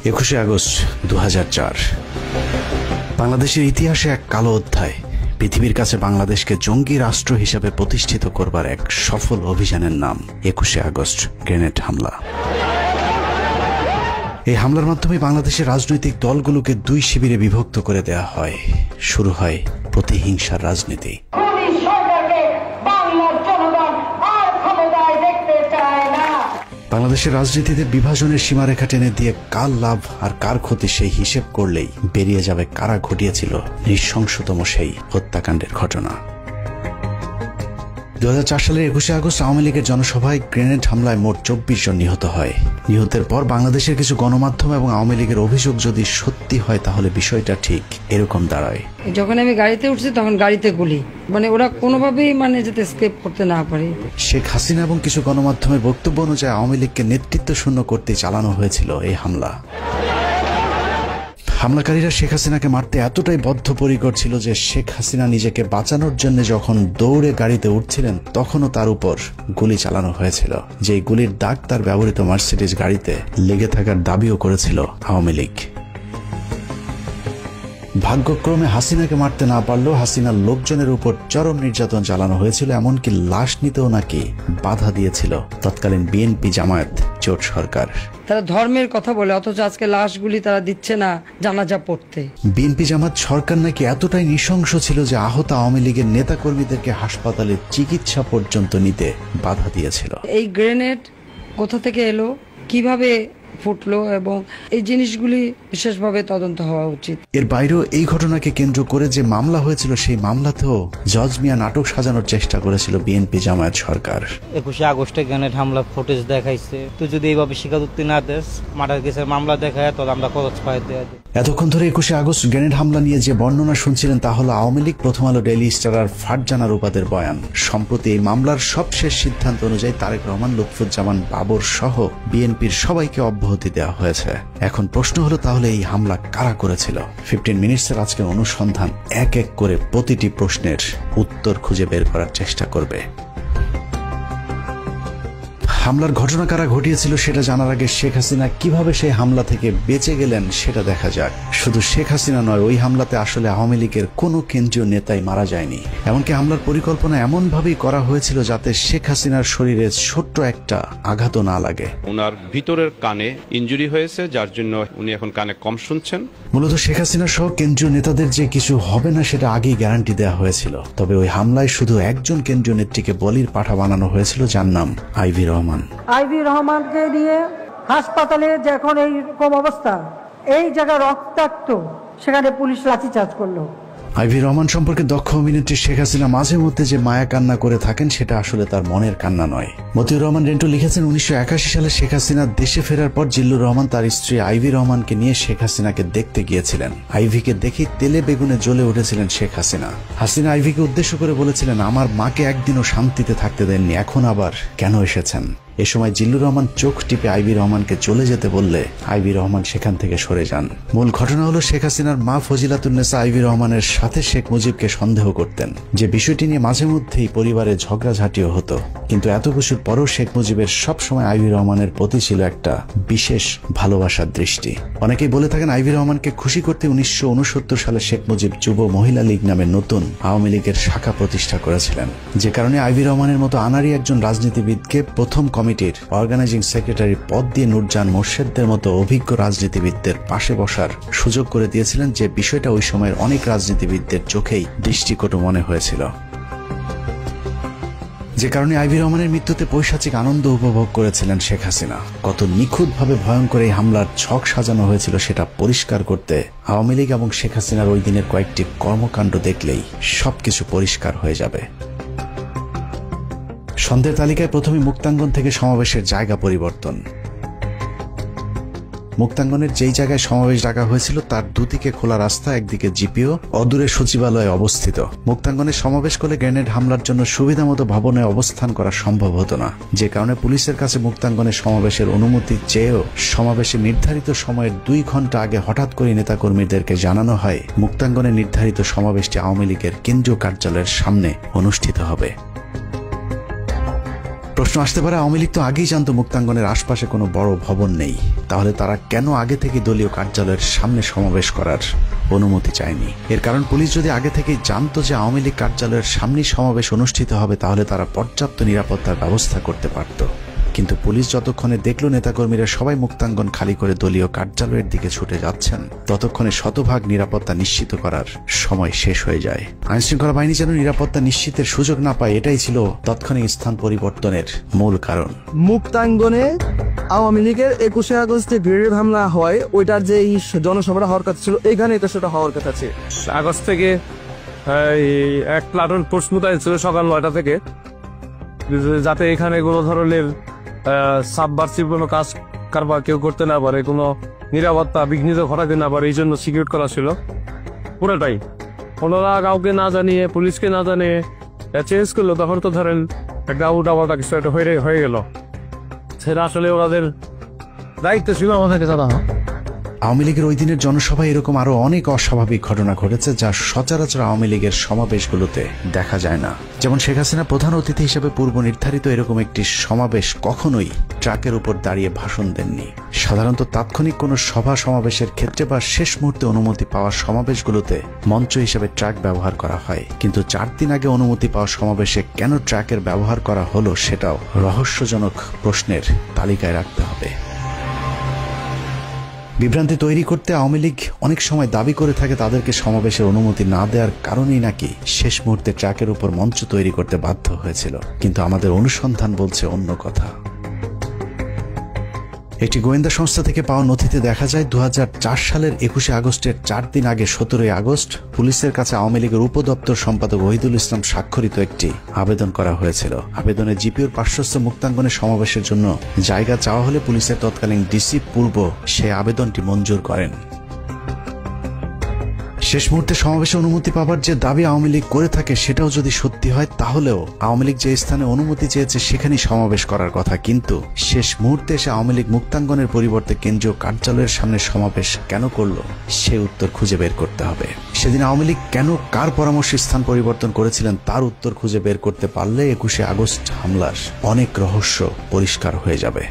21শে August 2004 বাংলাদেশের ইতিহাসে এক কালো অধ্যায়। পৃথিবীর কাছে বাংলাদেশকে জঙ্গি রাষ্ট্র হিসেবে প্রতিষ্ঠিত করবার এক সফল অভিযানের নাম 21শে আগস্ট গ্রেনেড হামলা। এই হামলার মাধ্যমে বাংলাদেশের রাজনৈতিক দলগুলোকে দুই শিবিরে বিভক্ত করে দেয়া হয়। শুরু হয় প্রতিহিংসার রাজনীতি। বাংলাদেশের রাজনীতিতে বিভাজনের সীমারেখা টেনে দিয়ে কার লাভ আর কার ক্ষতি সেই হিসেব করলেই বেরিয়ে যাবে কারা ঘটিয়েছিল নৃশংসতম সেই হত্যাকাণ্ডের ঘটনা। 2004 সালের 21শে আগস্ট আওয়ামী লীগের জনসভায় গ্রেনেড হামলায় মোট 24 জন নিহত হয়। নিহতের পর বাংলাদেশের কিছু গণমাধ্যম এবং আওয়ামী লীগের অভিযোগ যদি সত্যি হয় তাহলে বিষয়টা ঠিক এরকম দাঁড়ায়। যখন আমি গাড়িতে উঠছি তখন গাড়িতে গুলি, ওরা কোনোভাবেই যাতে এসকেপ করতে না পারে। শেখ হাসিনা এবং কিছু গণমাধ্যমের বক্তব্য অনুযায়ী আওয়ামী লীগকে নেতৃত্ব শূন্য করতে চালানো হয়েছিল এই হামলা। হামলাকারীরা শেখ হাসিনাকে মারতে এতটাই বদ্ধপরিকর ছিল যে শেখ হাসিনা নিজেকে বাঁচানোর জন্য যখন দৌড়ে গাড়িতে উঠছিলেন তখনও তার উপর গুলি চালানো হয়েছিল, যে গুলির দাগ তার ব্যবহৃত মার্সিডিজ গাড়িতে লেগে থাকার দাবিও করেছিল আওয়ামী লীগ। ভাগ্যক্রমে হাসিনাকে মারতে না পারলেও হাসিনার লোকজনের উপর চরম নির্যাতন চালানো হয়েছিল, এমনকি লাশ নিতেও নাকি বাধা দিয়েছিল তৎকালীন বিএনপি জামায়াত জোট সরকার। তারা ধর্মের কথা বলে অথচ আজকে লাশগুলি তারা দিচ্ছে না জানাজা পড়তে। বিএনপি জামাত সরকার নাকি এতটাই নৃশংস ছিল যে আহত আওয়ামী লীগের নেতাকর্মীদেরকে হাসপাতালে চিকিৎসা পর্যন্ত নিতে বাধা দিয়েছিল। এই গ্রেনেড কোথা থেকে এলো, কিভাবে ফুটলো, এবং এই জিনিসগুলি বিশেষভাবে তদন্ত হওয়া উচিত। এর বাইরেও এই ঘটনাকে কেন্দ্র করে যে মামলা হয়েছিল সেই মামলাতেও জজ মিয়া নাটক সাজানোর চেষ্টা করেছিল বিএনপি জামায়াত সরকার। 21শে আগস্টে গ্রেনেড হামলা ফুটেজ দেখাইছে, তো যদি এইভাবে স্বীকারোক্তি না দেস মার্ডার কেসের মামলা দেখায় তাহলে আমরা খরচ পাই দেয়া। এতক্ষণ ধরে 21শে আগস্ট গ্রেনেড হামলা নিয়ে যে বর্ণনা শুনছিলেন তা হলো আওয়ামী লীগ, প্রথম আলো, ডেইলি স্টার আর ফারজানা রূপাদের বয়ান। সম্প্রতি এই মামলার সবশেষ সিদ্ধান্ত অনুযায়ী তারেক রহমান, লুৎফুজ্জামান বাবর সহ বিএনপির সবাইকে অব্যাহতি দেওয়া হয়েছে। এখন প্রশ্ন হলো তাহলে এই হামলা কারা করেছিল? 15 মিনিটসের আজকের অনুসন্ধান এক এক করে প্রতিটি প্রশ্নের উত্তর খুঁজে বের করার চেষ্টা করবে। হামলার ঘটনা কারা ঘটিয়েছিল সেটা জানার আগে শেখ হাসিনা কিভাবে সেই হামলা থেকে বেঁচে গেলেন সেটা দেখা যাক। শুধু শেখ হাসিনা নয়, ওই হামলাতে আসলে আওয়ামী লীগের কোনো কেন্দ্রীয় নেতাই মারা যায়নি। এমনকি হামলার পরিকল্পনা এমন ভাবেই করা হয়েছিল যাতে শেখ হাসিনার শরীরে ছোট্ট একটা আঘাতও না লাগে। ওনার ভিতরের কানে ইনজুরি হয়েছে, যার জন্য উনি এখন কানে কম শুনছেন। মূলত শেখ হাসিনা সহ কেন্দ্রীয় নেতাদের যে কিছু হবে না সেটা আগেই গ্যারান্টি দেওয়া হয়েছিল। তবে ওই হামলায় শুধু একজন কেন্দ্রীয় নেত্রীকে বলির পাঠা বানানো হয়েছিল, যার নাম আইভি রহমান। আইভি রহমানকে নিয়ে হাসপাতালে যখন এইরকম অবস্থা, এই জায়গা রক্তাক্ত, সেখানে পুলিশ লাঠিচার্জ করলো। আইভি রহমান সম্পর্কে দক্ষ অভিনেত্রী শেখ হাসিনা মাঝে মধ্যে যে মায়া কান্না করে থাকেন সেটা আসলে তার মনের কান্না নয়। মতিউর রহমান রেন্টু লিখেছেন, 1981 সালে শেখ হাসিনা দেশে ফেরার পর জিল্লুর রহমান তার স্ত্রী আইভি রহমানকে নিয়ে শেখ হাসিনাকে দেখতে গিয়েছিলেন। আইভিকে দেখে তেলে বেগুনে জ্বলে উঠেছিলেন শেখ হাসিনা। হাসিনা আইভিকে উদ্দেশ্য করে বলেছিলেন, আমার মাকে একদিনও শান্তিতে থাকতে দেননি, এখন আবার কেন এসেছেন? এ সময় জিল্লুর রহমান চোখ টিপে আইভি রহমানকে চলে যেতে বললে আইভি রহমান সেখান থেকে সরে যান। মূল ঘটনা হলো শেখ হাসিনার মা ফজিলাতুন্নেসা আইভি রহমানের সাথে শেখ মুজিবকে সন্দেহ করতেন, যে বিষয়টি নিয়ে মাঝে মধ্যেই পরিবারে ঝগড়াঝাটিও হতো। কিন্তু এত কিছুর পরও শেখ মুজিবের সবসময় আইভি রহমানের প্রতি ছিল একটা বিশেষ ভালোবাসার দৃষ্টি। অনেকেই বলে থাকেন আইভি রহমানকে খুশি করতে 1969 সালে শেখ মুজিব যুব মহিলা লীগ নামে নতুন আওয়ামী লীগের শাখা প্রতিষ্ঠা করেছিলেন, যে কারণে আইভি রহমানের মতো আনারি একজন রাজনীতিবিদকে প্রথম কমিটির অর্গানাইজিং সেক্রেটারি পদ দিয়ে নূরজাহান মোর্শেদদের মতো অভিজ্ঞ রাজনীতিবিদদের পাশে বসার সুযোগ করে দিয়েছিলেন, যে বিষয়টা ওই সময়ের অনেক রাজনীতিবিদদের চোখেই দৃষ্টিকটু মনে হয়েছিল। যে কারণে আইভি রহমানের মৃত্যুতে পৈশাচিক আনন্দ উপভোগ করেছিলেন শেখ হাসিনা। কত নিখুঁতভাবে ভয়ঙ্কর এই হামলার ছক সাজানো হয়েছিল সেটা পরিষ্কার করতে আওয়ামী লীগ এবং শেখ হাসিনার ওই দিনের কয়েকটি কর্মকাণ্ড দেখলেই সবকিছু পরিষ্কার হয়ে যাবে। সন্ধ্যের তালিকায় প্রথমে মুক্তাঙ্গন থেকে সমাবেশের জায়গা পরিবর্তন। মুক্তাঙ্গনের যেই জায়গায় সমাবেশ ডাকা হয়েছিল তার দুদিকে খোলা রাস্তা, একদিকে জিপিও, অদূরে সচিবালয় অবস্থিত। মুক্তাঙ্গনে সমাবেশ করলে গ্রেনেড হামলার জন্য সুবিধা মতো ভবনে অবস্থান করা সম্ভব হতো না, যে কারণে পুলিশের কাছে মুক্তাঙ্গনে সমাবেশের অনুমতি চেয়েও সমাবেশে নির্ধারিত সময়ের 2 ঘন্টা আগে হঠাৎ করে নেতাকর্মীদেরকে জানানো হয় মুক্তাঙ্গনে নির্ধারিত সমাবেশটি আওয়ামী লীগের কেন্দ্রীয় কার্যালয়ের সামনে অনুষ্ঠিত হবে। প্রশ্ন আসতে পারে, আওয়ামী লীগ তো আগেই জানতো মুক্তাঙ্গনের আশপাশে কোনো বড় ভবন নেই, তাহলে তারা কেন আগে থেকে দলীয় কার্যালয়ের সামনে সমাবেশ করার অনুমতি চায়নি? এর কারণ পুলিশ যদি আগে থেকেই জানতো যে আওয়ামী লীগ কার্যালয়ের সামনেই সমাবেশ অনুষ্ঠিত হবে, তাহলে তারা পর্যাপ্ত নিরাপত্তার ব্যবস্থা করতে পারত। কিন্তু পুলিশ যতক্ষণে দেখল নেতাকর্মীরা সবাই মুক্তাঙ্গন খালি করে দলীয় কার্যালয়ের দিকে ছুটে যাচ্ছেন, ততক্ষণে শতভাগ নিরাপত্তা নিশ্চিত করার সময় শেষ হয়ে যায়। আইনশৃঙ্খলা বাহিনী যেন নিরাপত্তা নিশ্চিতের সুযোগ না পায়, এটাই ছিল তাৎক্ষণিক স্থান পরিবর্তনের মূল কারণ। মুক্তাঙ্গনে আওয়ামী লীগের 21 আগস্টে গ্রেনেড হামলা হয়, ওইটার যে জনসভাটা হওয়ার কথা ছিল, এইখানে এটা সেটা হওয়ার কথা ছিল। আগস্ট থেকে এক প্লাটুন ফোর্স মোতায়েন ছিল সকাল 9টা থেকে, যাতে এখানে কোনো ধরনের সাবভার্সিভ কোনো কাজ কারবার কেউ করতে না পারে, কোনো নিরাপত্তা বিঘ্নিত ঘটাতে না পারে, এই জন্য সিকিউর করা ছিল পুরোটাই। ওনারা কাউকে না জানিয়ে, পুলিশকে না জানিয়ে চেঞ্জ করলো, তখন তো ধরেন একটা উল্টাপাল্টা কিছু একটা হয়ে গেল। সেটা আসলে ওনাদের দায়িত্ব ছিল আমাদেরকে জানানো। আওয়ামী লীগের ওই দিনের জনসভায় এরকম আরো অনেক অস্বাভাবিক ঘটনা ঘটেছে, যা সচরাচর আওয়ামী লীগের সমাবেশগুলোতে দেখা যায় না। যেমন শেখ হাসিনা প্রধান অতিথি হিসেবে পূর্ব নির্ধারিত এরকম একটি সমাবেশ কখনোই ট্রাকের উপর দাঁড়িয়ে ভাষণ দেননি। সাধারণত তাৎক্ষণিক কোনো সভা সমাবেশের ক্ষেত্রে বা শেষ মুহূর্তে অনুমতি পাওয়া সমাবেশগুলোতে মঞ্চ হিসেবে ট্রাক ব্যবহার করা হয়, কিন্তু 4 দিন আগে অনুমতি পাওয়া সমাবেশে কেন ট্রাকের ব্যবহার করা হলো সেটাও রহস্যজনক প্রশ্নের তালিকায় রাখতে হবে। বিভ্রান্তি তৈরি করতে আওয়ামী লীগ অনেক সময় দাবি করে থাকে তাদেরকে সমাবেশের অনুমতি না দেওয়ার কারণেই নাকি শেষ মুহূর্তে ট্রাকের উপর মঞ্চ তৈরি করতে বাধ্য হয়েছিল, কিন্তু আমাদের অনুসন্ধান বলছে অন্য কথা। একটি গোয়েন্দা সংস্থা থেকে পাওয়া নথিতে দেখা যায় 2004 সালের 21 আগস্টের 4 দিন আগে 17 আগস্ট পুলিশের কাছে আওয়ামী লীগের উপদপ্তর সম্পাদক ওহিদুল ইসলাম স্বাক্ষরিত একটি আবেদন করা হয়েছিল। আবেদনে জিপিওর পার্শ্বস্থ মুক্তাঙ্গনের সমাবেশের জন্য জায়গা চাওয়া হলে পুলিশের তৎকালীন ডিসি পূর্ব সেই আবেদনটি মঞ্জুর করেন। শেষ মুহূর্তে সমাবেশে অনুমতি পাবার যে দাবি আওয়ামী লীগ করে থাকে, সেটাও যদি সত্যি হয়, তাহলেও আওয়ামী লীগ যে স্থানে অনুমতি চেয়েছে সেখানেই সমাবেশ করার কথা, কিন্তু শেষ মুহূর্তে এসে আওয়ামী লীগ মুক্তাঙ্গনের পরিবর্তে কেন্দ্রীয় কার্যালয়ের সামনে সমাবেশ কেন করলো, সে উত্তর খুঁজে বের করতে হবে। সেদিন আওয়ামী লীগ কেন কার পরামর্শে স্থান পরিবর্তন করেছিলেন তার উত্তর খুঁজে বের করতে পারলে 21 আগস্ট হামলার অনেক রহস্য পরিষ্কার হয়ে যাবে।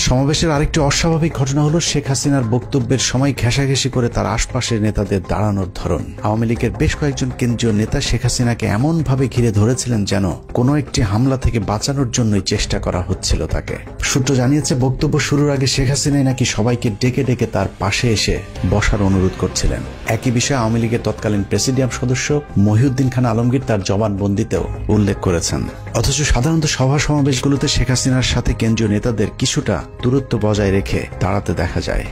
সমাবেশের আরেকটি অস্বাভাবিক ঘটনা হলো শেখ হাসিনার বক্তব্যের সময় ঘেঁষাঘেঁষি করে তার আশপাশের নেতাদের দাঁড়ানোর ধরন। আওয়ামী লীগের বেশ কয়েকজন কেন্দ্রীয় নেতা শেখ হাসিনাকে এমন ভাবে ঘিরে ধরেছিলেন যেন কোনো একটি হামলা থেকে বাঁচানোর জন্যই চেষ্টা করা হচ্ছিল তাকে। সূত্র জানিয়েছে, বক্তব্য শুরুর আগে শেখ হাসিনাই নাকি সবাইকে ডেকে ডেকে তার পাশে এসে বসার অনুরোধ করছিলেন। একই বিষয়ে আওয়ামী লীগের তৎকালীন প্রেসিডিয়াম সদস্য মহিউদ্দিন খান আলমগীর তার জবানবন্দিতেও উল্লেখ করেছেন। অথচ সাধারণত সভা সমাবেশগুলোতে শেখ হাসিনার সাথে কেন্দ্রীয় নেতাদের কিছুটা দূরত্ব বজায় রেখে দাঁড়াতে দেখা যায়।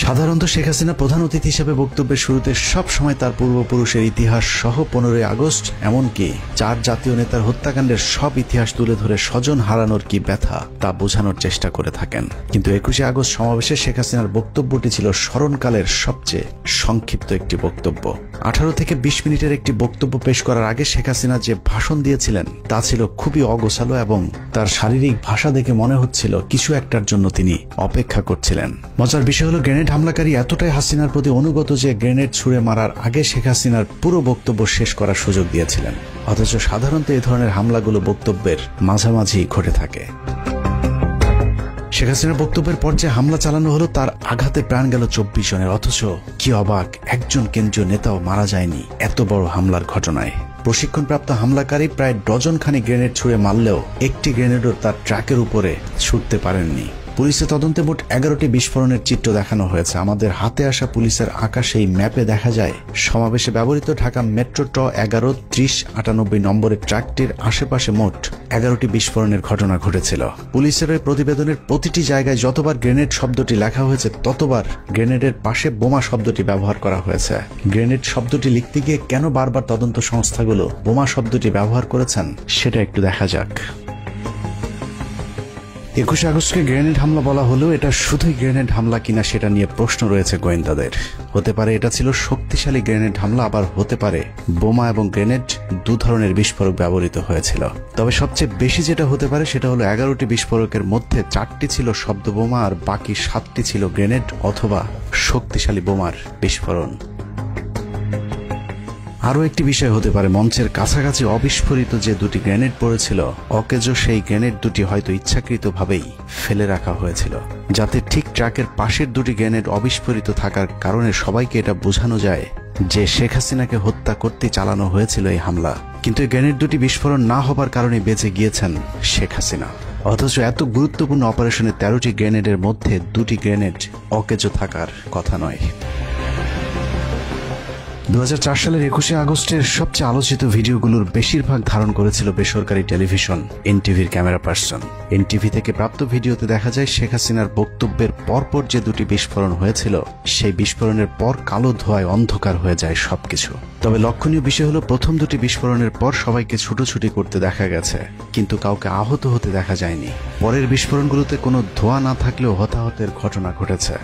সাধারণত শেখ হাসিনা প্রধান অতিথি হিসেবে বক্তব্যের শুরুতে সব সময় তার পূর্বপুরুষের ইতিহাস সহ 15 আগস্ট এমনকি 4 জাতীয় নেতার হত্যাকাণ্ডের সব ইতিহাস তুলে ধরে স্বজন হারানোর কি ব্যথা তা বোঝানোর চেষ্টা করে থাকেন। কিন্তু 21 আগস্ট সমাবেশে শেখ হাসিনার বক্তব্যটি ছিল স্মরণকালের সবচেয়ে সংক্ষিপ্ত একটি বক্তব্য। 18 থেকে 20 মিনিটের একটি বক্তব্য পেশ করার আগে শেখ হাসিনা যে ভাষণ দিয়েছিলেন তা ছিল খুবই অগোছালো এবং তার শারীরিক ভাষা দেখে মনে হচ্ছিল কিছু একটার জন্য তিনি অপেক্ষা করছিলেন। মজার বিষয় হলো গ্রেনেড হামলাকারী এতটাই হাসিনার প্রতি অনুগত যে গ্রেনেড ছুঁড়ে মারার আগে শেখ হাসিনার পুরো বক্তব্য শেষ করার সুযোগ দিয়েছিলেন। অথচ সাধারণত এই ধরনের হামলাগুলো বক্তব্যের মাঝামাঝি ঘটে থাকে। শেখ হাসিনার বক্তব্যের পর যে হামলা চালানো হলো তার আঘাতে প্রাণ গেল 24 জনের, অথচ কি অবাক, একজন কেন্দ্রীয় নেতাও মারা যায়নি এত বড় হামলার ঘটনায়। প্রশিক্ষণপ্রাপ্ত হামলাকারী প্রায় ডজনখানি গ্রেনেড ছুঁড়ে মারলেও একটি গ্রেনেডও তার ট্রাকের উপরে ছুটতে পারেননি। পুলিশের তদন্তে মোট 11টি বিস্ফোরণের চিত্র দেখানো হয়েছে। আমাদের হাতে আসা পুলিশের আঁকা সেই ম্যাপে দেখা যায় সমাবেশে ব্যবহৃত ঢাকা মেট্রো ট 11-30-98 নম্বরের ট্রাকটির আশেপাশে মোট 11টি বিস্ফোরণের ঘটনা ঘটেছিল। পুলিশের ওই প্রতিবেদনের প্রতিটি জায়গায় যতবার গ্রেনেড শব্দটি লেখা হয়েছে ততবার গ্রেনেডের পাশে বোমা শব্দটি ব্যবহার করা হয়েছে। গ্রেনেড শব্দটি লিখতে গিয়ে কেন বারবার তদন্ত সংস্থাগুলো বোমা শব্দটি ব্যবহার করেছেন সেটা একটু দেখা যাক। 21 আগস্টকে গ্রেনেড হামলা বলা হলেও এটা শুধুই গ্রেনেড হামলা কিনা সেটা নিয়ে প্রশ্ন রয়েছে গোয়েন্দাদের। হতে পারে এটা ছিল শক্তিশালী গ্রেনেড হামলা, আবার হতে পারে বোমা এবং গ্রেনেড দু ধরনের বিস্ফোরক ব্যবহৃত হয়েছিল। তবে সবচেয়ে বেশি যেটা হতে পারে সেটা হলো 11টি বিস্ফোরকের মধ্যে 4টি ছিল শব্দ বোমা আর বাকি 7টি ছিল গ্রেনেড অথবা শক্তিশালী বোমার বিস্ফোরণ। আরও একটি বিষয় হতে পারে, মঞ্চের কাছাকাছি অবিস্ফোরিত যে দুটি গ্রেনেড পড়েছিল, অকেজো সেই গ্রেনেড দুটি হয়তো ইচ্ছাকৃতভাবেই ফেলে রাখা হয়েছিল, যাতে ঠিক ট্রাকের পাশের দুটি গ্রেনেড অবিস্ফোরিত থাকার কারণে সবাইকে এটা বোঝানো যায় যে শেখ হাসিনাকে হত্যা করতে চালানো হয়েছিল এই হামলা। কিন্তু এই গ্রেনেড দুটি বিস্ফোরণ না হবার কারণে বেঁচে গিয়েছেন শেখ হাসিনা। অথচ এত গুরুত্বপূর্ণ অপারেশনে 13টি গ্রেনেডের মধ্যে 2টি গ্রেনেড অকেজো থাকার কথা নয়। 2004 সালের 21শে আগস্টের সবচেয়ে আলোচিত ভিডিওগুলোর বেশিরভাগ ধারণ করেছিল বেসরকারি টেলিভিশন এনটিভির ক্যামেরা পার্সন। এনটিভি থেকে প্রাপ্ত ভিডিওতে দেখা যায় শেখ হাসিনার বক্তব্যের পরপর যে দুটি বিস্ফোরণ হয়েছিল, সেই বিস্ফোরণের পর কালো ধোঁয়ায় অন্ধকার হয়ে যায় সবকিছু। তবে লক্ষণীয় বিষয় হলো, প্রথম দুটি বিস্ফোরণের পর সবাইকে ছুটোছুটি করতে দেখা গেছে, কিন্তু কাউকে আহত হতে দেখা যায়নি। পরের বিস্ফোরণগুলোতে কোনো ধোঁয়া না থাকলেও হতাহতের ঘটনা ঘটেছে।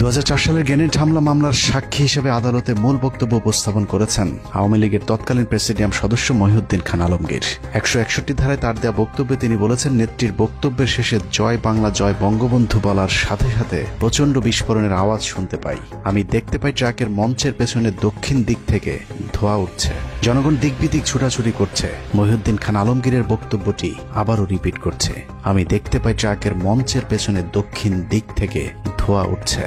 2004 সালের গ্রেনেড হামলা মামলার সাক্ষী হিসেবে আদালতে মূল বক্তব্য উপস্থাপন করেছেন আওয়ামী লীগের তৎকালীন প্রেসিডিয়াম সদস্য মহিউদ্দিন খান আলমগীর। 161 ধারায় তার দেওয়া বক্তব্যে তিনি বলেছেন, নেত্রীর বক্তব্যের শেষে জয় বাংলা জয় বঙ্গবন্ধু বলার সাথে সাথে প্রচণ্ড বিস্ফোরণের আওয়াজ শুনতে পাই। আমি দেখতে পাই ট্রাকের মঞ্চের পেছনে দক্ষিণ দিক থেকে ধোঁয়া উঠছে, জনগণ দিক বিদিক ছুটাছুটি করছে। মহিউদ্দিন খান আলমগীরের বক্তব্যটি আবারও রিপিট করছে, আমি দেখতে পাই ট্রাকের মঞ্চের পেছনে দক্ষিণ দিক থেকে ধোঁয়া উঠছে।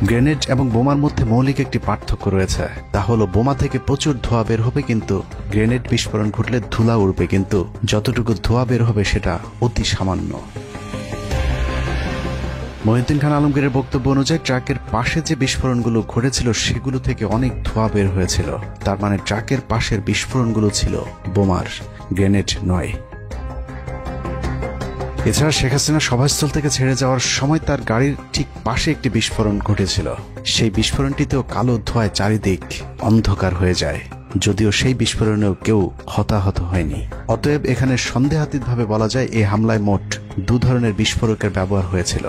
গ্রেনেড এবং বোমার মধ্যে মৌলিক একটি পার্থক্য রয়েছে, তা হলো বোমা থেকে প্রচুর ধোঁয়া বের হবে, কিন্তু গ্রেনেড বিস্ফোরণ ঘটলে ধুলা উড়বে, কিন্তু যতটুকু ধোঁয়া বের হবে সেটা অতি সামান্য। মহিউদ্দিন খান আলমগীরের বক্তব্য অনুযায়ী ট্রাকের পাশে যে বিস্ফোরণগুলো ঘটেছিল সেগুলো থেকে অনেক ধোঁয়া বের হয়েছিল। তার মানে ট্রাকের পাশের বিস্ফোরণগুলো ছিল বোমার, গ্রেনেড নয়। এছাড়া শেখ হাসিনা সভাস্থল থেকে ছেড়ে যাওয়ার সময় তার গাড়ির ঠিক পাশে একটি বিস্ফোরণ ঘটেছিল। সেই বিস্ফোরণটিতেও কালো ধোঁয়ায় চারিদিক অন্ধকার হয়ে যায়, যদিও সেই বিস্ফোরণেও কেউ হতাহত হয়নি। অতএব এখানে সন্দেহাতীতভাবে বলা যায় এই হামলায় মোট 2 ধরনের বিস্ফোরকের ব্যবহার হয়েছিল।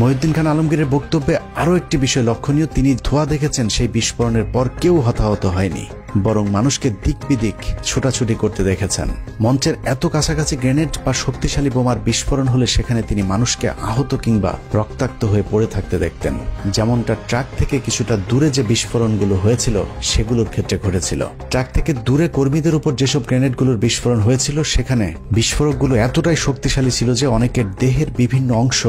মহিউদ্দিন খান আলমগীরের বক্তব্যে আরও একটি বিষয় লক্ষণীয়, তিনি ধোঁয়া দেখেছেন সেই বিস্ফোরণের পর কেউ হতাহত হয়নি, বরং মানুষকে দিক বিদিক ছোটাছুটি করতে দেখেছেন। মঞ্চের এত কাছাকাছি গ্রেনেড বা শক্তিশালী বোমার বিস্ফোরণ হলে সেখানে তিনি মানুষকে আহত কিংবা রক্তাক্ত হয়ে পড়ে থাকতে দেখতেন, যেমনটা ট্রাক থেকে কিছুটা দূরে যে বিস্ফোরণগুলো হয়েছিল সেগুলোর ক্ষেত্রে ঘটেছিল। ট্রাক থেকে দূরে কর্মীদের উপর যেসব গ্রেনেডগুলোর বিস্ফোরণ হয়েছিল, সেখানে বিস্ফোরকগুলো এতটাই শক্তিশালী ছিল যে অনেকের দেহের বিভিন্ন অংশ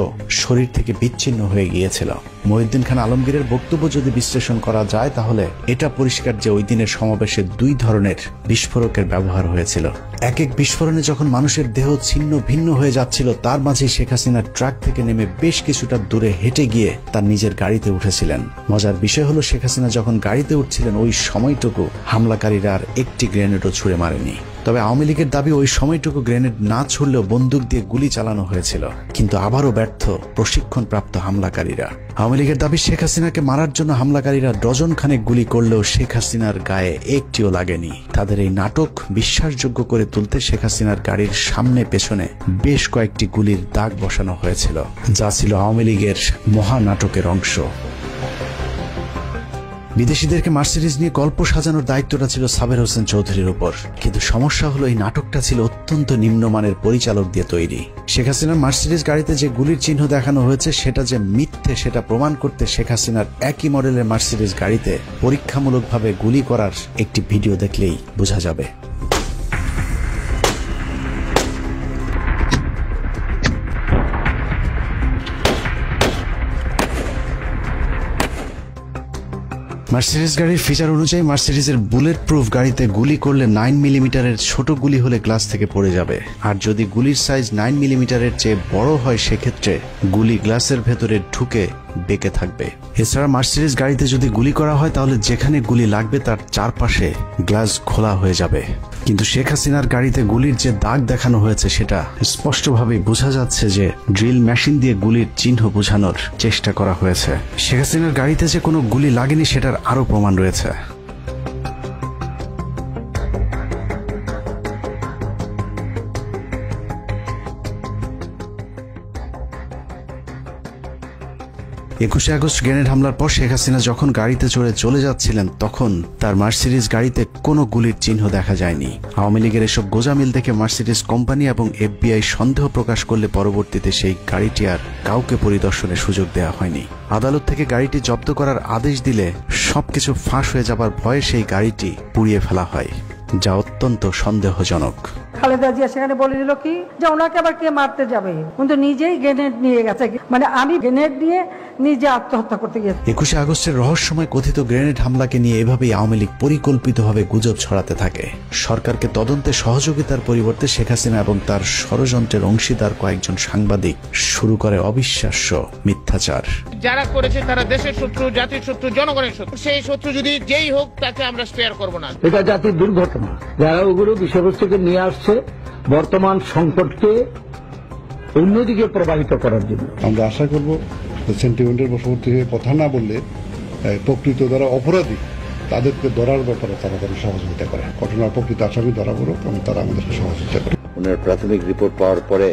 শরীর থেকে বিচ্ছিন্ন হয়ে গিয়েছিল। মহিউদ্দিন খান আলমগীরের বক্তব্য যদি বিশ্লেষণ করা যায়, তাহলে এটা পরিষ্কার যে ওই দিনের সমাবেশে 2 ধরনের বিস্ফোরকের ব্যবহার হয়েছিল। এক এক বিস্ফোরণে যখন মানুষের দেহ ছিন্ন ভিন্ন হয়ে যাচ্ছিল, তার মাঝে শেখ হাসিনা ট্রাক থেকে নেমে বেশ কিছুটা দূরে হেঁটে গিয়ে তার নিজের গাড়িতে উঠেছিলেন। মজার বিষয় হলো, শেখ হাসিনা যখন গাড়িতে উঠছিলেন ওই সময়টুকু হামলাকারীরা আর একটি গ্রেনেডও ছুড়ে মারেনি। তবে আওয়ামী লীগের দাবি ওই সময়টুকু গ্রেনেড না ছুড়লেও বন্দুক দিয়ে গুলি চালানো হয়েছিল, কিন্তু আবারও ব্যর্থ প্রশিক্ষণপ্রাপ্ত হামলাকারীরা। আওয়ামী লীগের দাবি, শেখ হাসিনাকে মারার জন্য হামলাকারীরা ডজন খানেক গুলি করলেও শেখ হাসিনার গায়ে একটিও লাগেনি। তাদের এই নাটক বিশ্বাসযোগ্য করে তুলতে শেখ হাসিনার গাড়ির সামনে পেছনে বেশ কয়েকটি গুলির দাগ বসানো হয়েছিল, যা ছিল আওয়ামী লীগের মহানাটকের অংশ। বিদেশিদেরকে মার্সিডিজ নিয়ে গল্প সাজানোর দায়িত্বটা ছিল সাবের হোসেন চৌধুরীর উপর, কিন্তু সমস্যা হলো এই নাটকটা ছিল অত্যন্ত নিম্নমানের পরিচালক দিয়ে তৈরি। শেখ হাসিনার মার্সিডিজ গাড়িতে যে গুলির চিহ্ন দেখানো হয়েছে সেটা যে মিথ্যে, সেটা প্রমাণ করতে শেখ হাসিনার একই মডেলের মার্সিডিজ গাড়িতে পরীক্ষামূলকভাবে গুলি করার একটি ভিডিও দেখলেই বোঝা যাবে। মার্সিডিজ গাড়ির ফিচার অনুযায়ী মার্সিডিজের বুলেট প্রুফ গাড়িতে গুলি করলে 9 মিলিমিটারের ছোট গুলি হলে গ্লাস থেকে পড়ে যাবে, আর যদি গুলির সাইজ 9 মিলিমিটারের চেয়ে বড় হয় সেক্ষেত্রে গুলি গ্লাসের ভেতরে ঢুকে বেঁকে থাকবে। এছাড়া মার্সিডিজ গাড়িতে যদি গুলি করা হয় তাহলে যেখানে গুলি লাগবে তার চারপাশে গ্লাস খোলা হয়ে যাবে। কিন্তু শেখ হাসিনার গাড়িতে গুলির যে দাগ দেখানো হয়েছে সেটা স্পষ্টভাবে বোঝা যাচ্ছে যে ড্রিল মেশিন দিয়ে গুলির চিহ্ন বোঝানোর চেষ্টা করা হয়েছে। শেখ হাসিনার গাড়িতে যে কোনো গুলি লাগেনি সেটার আরো প্রমাণ রয়েছে। 21 আগস্ট গ্রেনেড হামলার পর শেখ হাসিনা যখন গাড়িতে চড়ে চলে যাচ্ছিলেন তখন তার মার্সিডিজ গাড়িতে কোনো গুলির চিহ্ন দেখা যায়নি। আওয়ামী লীগের এসব গোজামিল দেখে মার্সিডিজ কোম্পানি এবং FBI সন্দেহ প্রকাশ করলে পরবর্তীতে সেই গাড়িটি আর কাউকে পরিদর্শনের সুযোগ দেওয়া হয়নি। আদালত থেকে গাড়িটি জব্দ করার আদেশ দিলে সবকিছু ফাঁস হয়ে যাবার ভয়ে সেই গাড়িটি পুড়িয়ে ফেলা হয়, যা অত্যন্ত সন্দেহজনক। খালেদা জিয়া সেখানে বলে দিল কি যে ওনাকে আবার কে মারতে যাবে, কিন্তু নিজেই গ্রেনেড নিয়ে গেছে, মানে আমি গ্রেনেড নিয়ে নিজে আত্মহত্যা করতে গিয়েছি। 21 আগস্টের রহস্যময় কথিত গ্রেনেড হামলাকে নিয়ে এভাবেই আওয়ামী লীগ পরিকল্পিতভাবে গুজব ছড়াতে থাকে। সরকারকে তদন্তে সহযোগিতার পরিবর্তে শেখ হাসিনা এবং তার ষড়যন্ত্রের অংশীদার কয়েকজন সাংবাদিক শুরু করে অবিশ্বাস্য মিথ্যাচার। যারা করেছে তারা দেশের শত্রু, জাতির শত্রু, জনগণের শত্রু। সেই শত্রু যদি যেই হোক তাকে আমরা স্পেয়ার করব না। এটা জাতির দুর্ঘটনা। যারা ওগুলো বিষয়বস্তুকে নিয়ে আসছে বর্তমান সংকটকে অন্যদিকে প্রবাহিত করার জন্য, আমরা আশা করব সেন্টিমেন্টের বশবর্তী হয়ে কথা না বললে প্রকৃত যারা অপরাধী তাদেরকে ধরার ব্যাপারে তারা সহযোগিতা করে, ঘটনার প্রকৃত আসামি ধরা পড়ুক এবং তারা আমাদেরকে সহযোগিতা করে। ওনার প্রাথমিক রিপোর্ট পাওয়ার পরে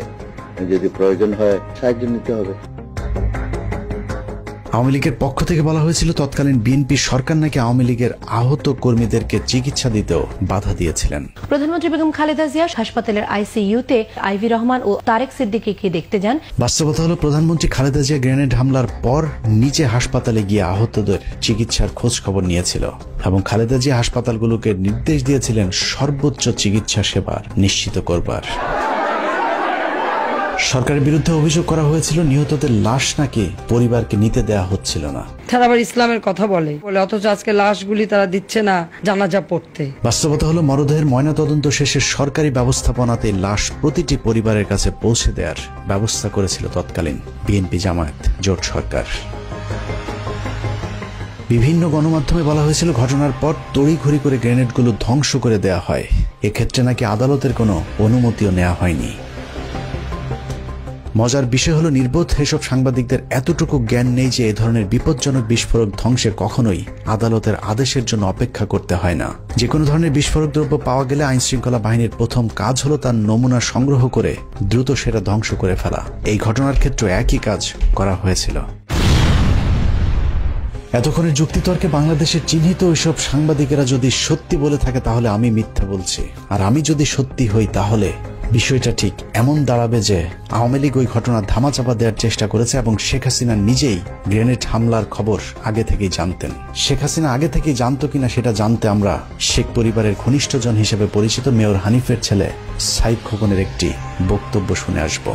যদি প্রয়োজন হয় সাহায্য নিতে হবে। আওয়ামী লীগের পক্ষ থেকে বলা হয়েছিল তৎকালীন বিএনপি সরকার নাকি আওয়ামী লীগের আহত কর্মীদেরকে চিকিৎসা দিতেও বাধা দিয়েছিলেন। প্রধানমন্ত্রী বেগম খালেদা জিয়া হাসপাতালের ICU-তে আইভি রহমান ও তারেক সিদ্দিকীকে দেখতে যান। বাস্তবতা হলো প্রধানমন্ত্রী খালেদা জিয়া গ্রেনেড হামলার পর নিজে হাসপাতালে গিয়ে আহতদের চিকিৎসার খোঁজ খবর নিয়েছিল এবং খালেদা জিয়া হাসপাতালগুলোকে নির্দেশ দিয়েছিলেন সর্বোচ্চ চিকিৎসা সেবা নিশ্চিত করবার। সরকারের বিরুদ্ধে অভিযোগ করা হয়েছিল নিহতদের লাশ নাকি পরিবারকে নিতে দেয়া হচ্ছিল না। তারা আবার ইসলামের কথা বলে, অথচ আজকে লাশগুলি তারা দিচ্ছে না জানাজা পড়তে। বাস্তবতা হলো মরদেহের ময়নাতদন্ত শেষে সরকারি ব্যবস্থাপনাতে লাশ প্রতিটি পরিবারের কাছে পৌঁছে দেওয়ার ব্যবস্থা করেছিল তৎকালীন বিএনপি জামায়াত জোট সরকার। বিভিন্ন গণমাধ্যমে বলা হয়েছিল ঘটনার পর তড়িঘড়ি করে গ্রেনেডগুলো ধ্বংস করে দেয়া হয়। এক্ষেত্রে নাকি আদালতের কোনো অনুমতিও নেওয়া হয়নি। মজার বিষয় হলো নির্বোধ এসব সাংবাদিকদের এতটুকু জ্ঞান নেই যে এ ধরনের বিপজ্জনক বিস্ফোরক ধ্বংসে কখনোই আদালতের আদেশের জন্য অপেক্ষা করতে হয় না। যে কোনো ধরনের বিস্ফোরক দ্রব্য পাওয়া গেলে আইনশৃঙ্খলা বাহিনীর প্রথম কাজ হলো তার নমুনা সংগ্রহ করে দ্রুত সেটা ধ্বংস করে ফেলা। এই ঘটনার ক্ষেত্রে একই কাজ করা হয়েছিল। এতক্ষণের যুক্তিতর্কে বাংলাদেশের চিহ্নিত ওইসব সাংবাদিকেরা যদি সত্যি বলে থাকে তাহলে আমি মিথ্যা বলছি, আর আমি যদি সত্যি হই তাহলে বিষয়টা ঠিক এমন দাঁড়াবে যে আওয়ামী লীগ ওই ঘটনা ধামাচাপা দেওয়ার চেষ্টা করেছে এবং শেখ হাসিনা নিজেই গ্রেনেড হামলার খবর আগে থেকেই জানতেন। শেখ হাসিনা আগে থেকেই জানতো কিনা সেটা জানতে আমরা শেখ পরিবারের ঘনিষ্ঠজন হিসেবে পরিচিত মেয়র হানিফের ছেলে সাইদ খোকনের একটি বক্তব্য শুনে আসব।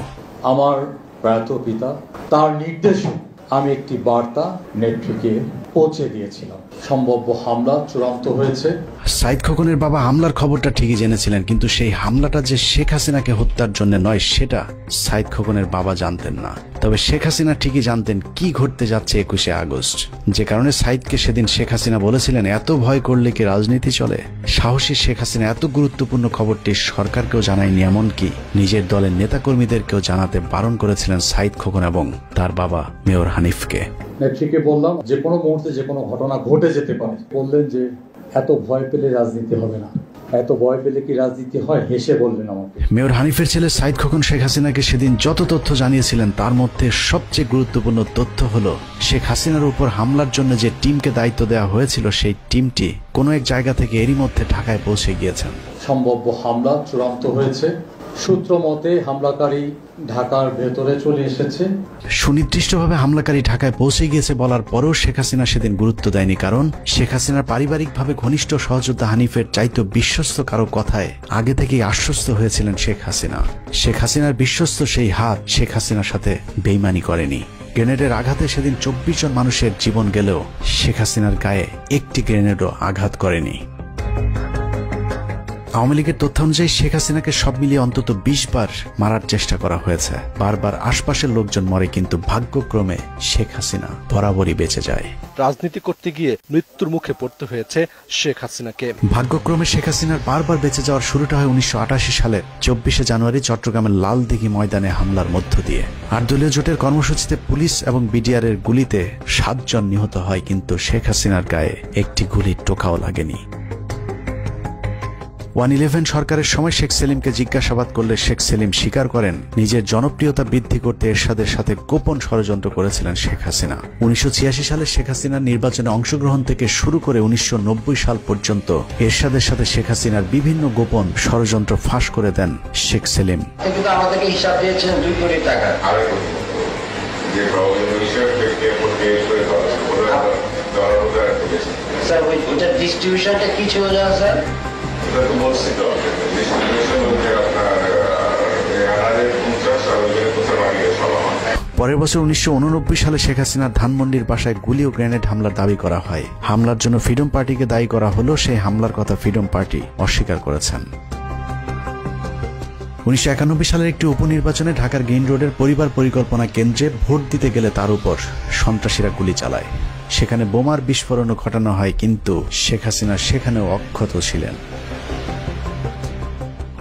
আমার প্রয়াত পিতা তার নির্দেশে আমি একটি বার্তা নেত্রীকে পৌঁছে দিয়েছিলাম। সম্ভাব্য হামলা চূড়ান্ত হয়েছে। সাইদ খোকনের বাবা হামলার খবরটা ঠিকই জেনেছিলেন, কিন্তু সেই হামলাটা যে শেখ হাসিনাকে হত্যার জন্য নয় সেটা সাইদ খোকনের বাবা জানতেন না। তবে শেখ হাসিনা ঠিকই জানতেন কি ঘটতে যাচ্ছে 21 আগস্ট, যে কারণে সাইদকে সেদিন শেখ হাসিনা বলেছিলেন এত ভয় করলে কি রাজনীতি চলে। সাহসী শেখ হাসিনা এত গুরুত্বপূর্ণ খবরটি সরকারকেও জানায়নি, এমনকি নিজের দলের নেতাকর্মীদেরকেও জানাতে বারণ করেছিলেন সাইদ খোকন এবং তার বাবা মেয়র হানিফকে। নেত্রীকে বললাম যে কোনো মুহূর্তে যে কোনো ঘটনা ঘটে যেতে পারে। বললেন যে এত ভয় পেলে রাজনীতি হবে না। এত ভয় পেলে কি রাজনীতি হয়? হেসে বললেন আমাকে। মেয়র হানিফের ছেলে সাইদ খোকন শেখ হাসিনাকে সেদিন যত তথ্য জানিয়েছিলেন তার মধ্যে সবচেয়ে গুরুত্বপূর্ণ তথ্য হলো শেখ হাসিনার উপর হামলার জন্য যে টিমকে দায়িত্ব দেওয়া হয়েছিল সেই টিমটি কোনো এক জায়গা থেকে এরই মধ্যে ঢাকায় পৌঁছে গিয়েছেন। সম্ভাব্য হামলা চূড়ান্ত হয়েছে। সূত্র মতে হামলাকারী ঢাকার ভেতরে চলে এসেছে। সুনির্দিষ্টভাবে হামলাকারী ঢাকায় পৌঁছে গিয়েছে বলার পরেও শেখ হাসিনা সেদিন গুরুত্ব দেয়নি, কারণ শেখ হাসিনার পারিবারিকভাবে ঘনিষ্ঠ সহযোদ্ধা হানিফের চাইতে বিশ্বস্ত কারো কথায় আগে থেকেই আশ্বস্ত হয়েছিলেন শেখ হাসিনা। শেখ হাসিনার বিশ্বস্ত সেই হাত শেখ হাসিনার সাথে বেইমানি করেনি। গ্রেনেডের আঘাতে সেদিন 24 জন মানুষের জীবন গেলেও শেখ হাসিনার গায়ে একটি গ্রেনেডও আঘাত করেনি। আওয়ামী লীগের তথ্য অনুযায়ী শেখ হাসিনাকে সব মিলিয়ে অন্তত 20 বার মারার চেষ্টা করা হয়েছে। বারবার আশপাশের লোকজন মরে, কিন্তু ভাগ্যক্রমে শেখ হাসিনা বরাবরই বেঁচে যায়। রাজনীতি করতে গিয়ে মৃত্যুর মুখে পড়তে হয়েছে শেখ হাসিনাকে। ভাগ্যক্রমে শেখ হাসিনার বারবার বেঁচে যাওয়ার শুরুটা হয় 1988 সালের 24শে জানুয়ারি চট্টগ্রামের লালদিঘি ময়দানে হামলার মধ্য দিয়ে। আর দলীয় জোটের কর্মসূচিতে পুলিশ এবং বিডিআরের গুলিতে 7 জন নিহত হয়, কিন্তু শেখ হাসিনার গায়ে একটি গুলি টোকাও লাগেনি। 111 সরকারের সময় শেখ সেলিমকে জিজ্ঞাসাবাদ করলে শেখ সেলিম স্বীকার করেন নিজের জনপ্রিয়তা বৃদ্ধি করতে এরশাদের সাথে গোপন ষড়যন্ত্র করেছিলেন শেখ হাসিনা। 1986 সালে শেখ হাসিনার নির্বাচনে অংশগ্রহণ থেকে শুরু করে 1990 সাল পর্যন্ত এরশাদের সাথে শেখ হাসিনার বিভিন্ন গোপন ষড়যন্ত্র ফাঁস করে দেন শেখ সেলিম। কিন্তু আমাদেরকে হিসাব দিয়েছেন 2 কোটি টাকা। স্যার ওইটার ডিস্ট্রিবিউশনটা কি ছিল জানা স্যার? পরের বছর 1989 সালে শেখ হাসিনার ধানমন্ডির বাসায় গুলি ও গ্রেনেড হামলার দাবি করা হয়। হামলার জন্য ফ্রিডম পার্টিকে দায়ী করা হলো, সেই হামলার কথা ফ্রিডম পার্টি অস্বীকার করেছেন। 1991 সালের একটি উপনির্বাচনে ঢাকার গ্রিন রোডের পরিবার পরিকল্পনা কেন্দ্রে ভোট দিতে গেলে তার উপর সন্ত্রাসীরা গুলি চালায়। সেখানে বোমার বিস্ফোরণও ঘটানো হয়, কিন্তু শেখ হাসিনা সেখানেও অক্ষত ছিলেন।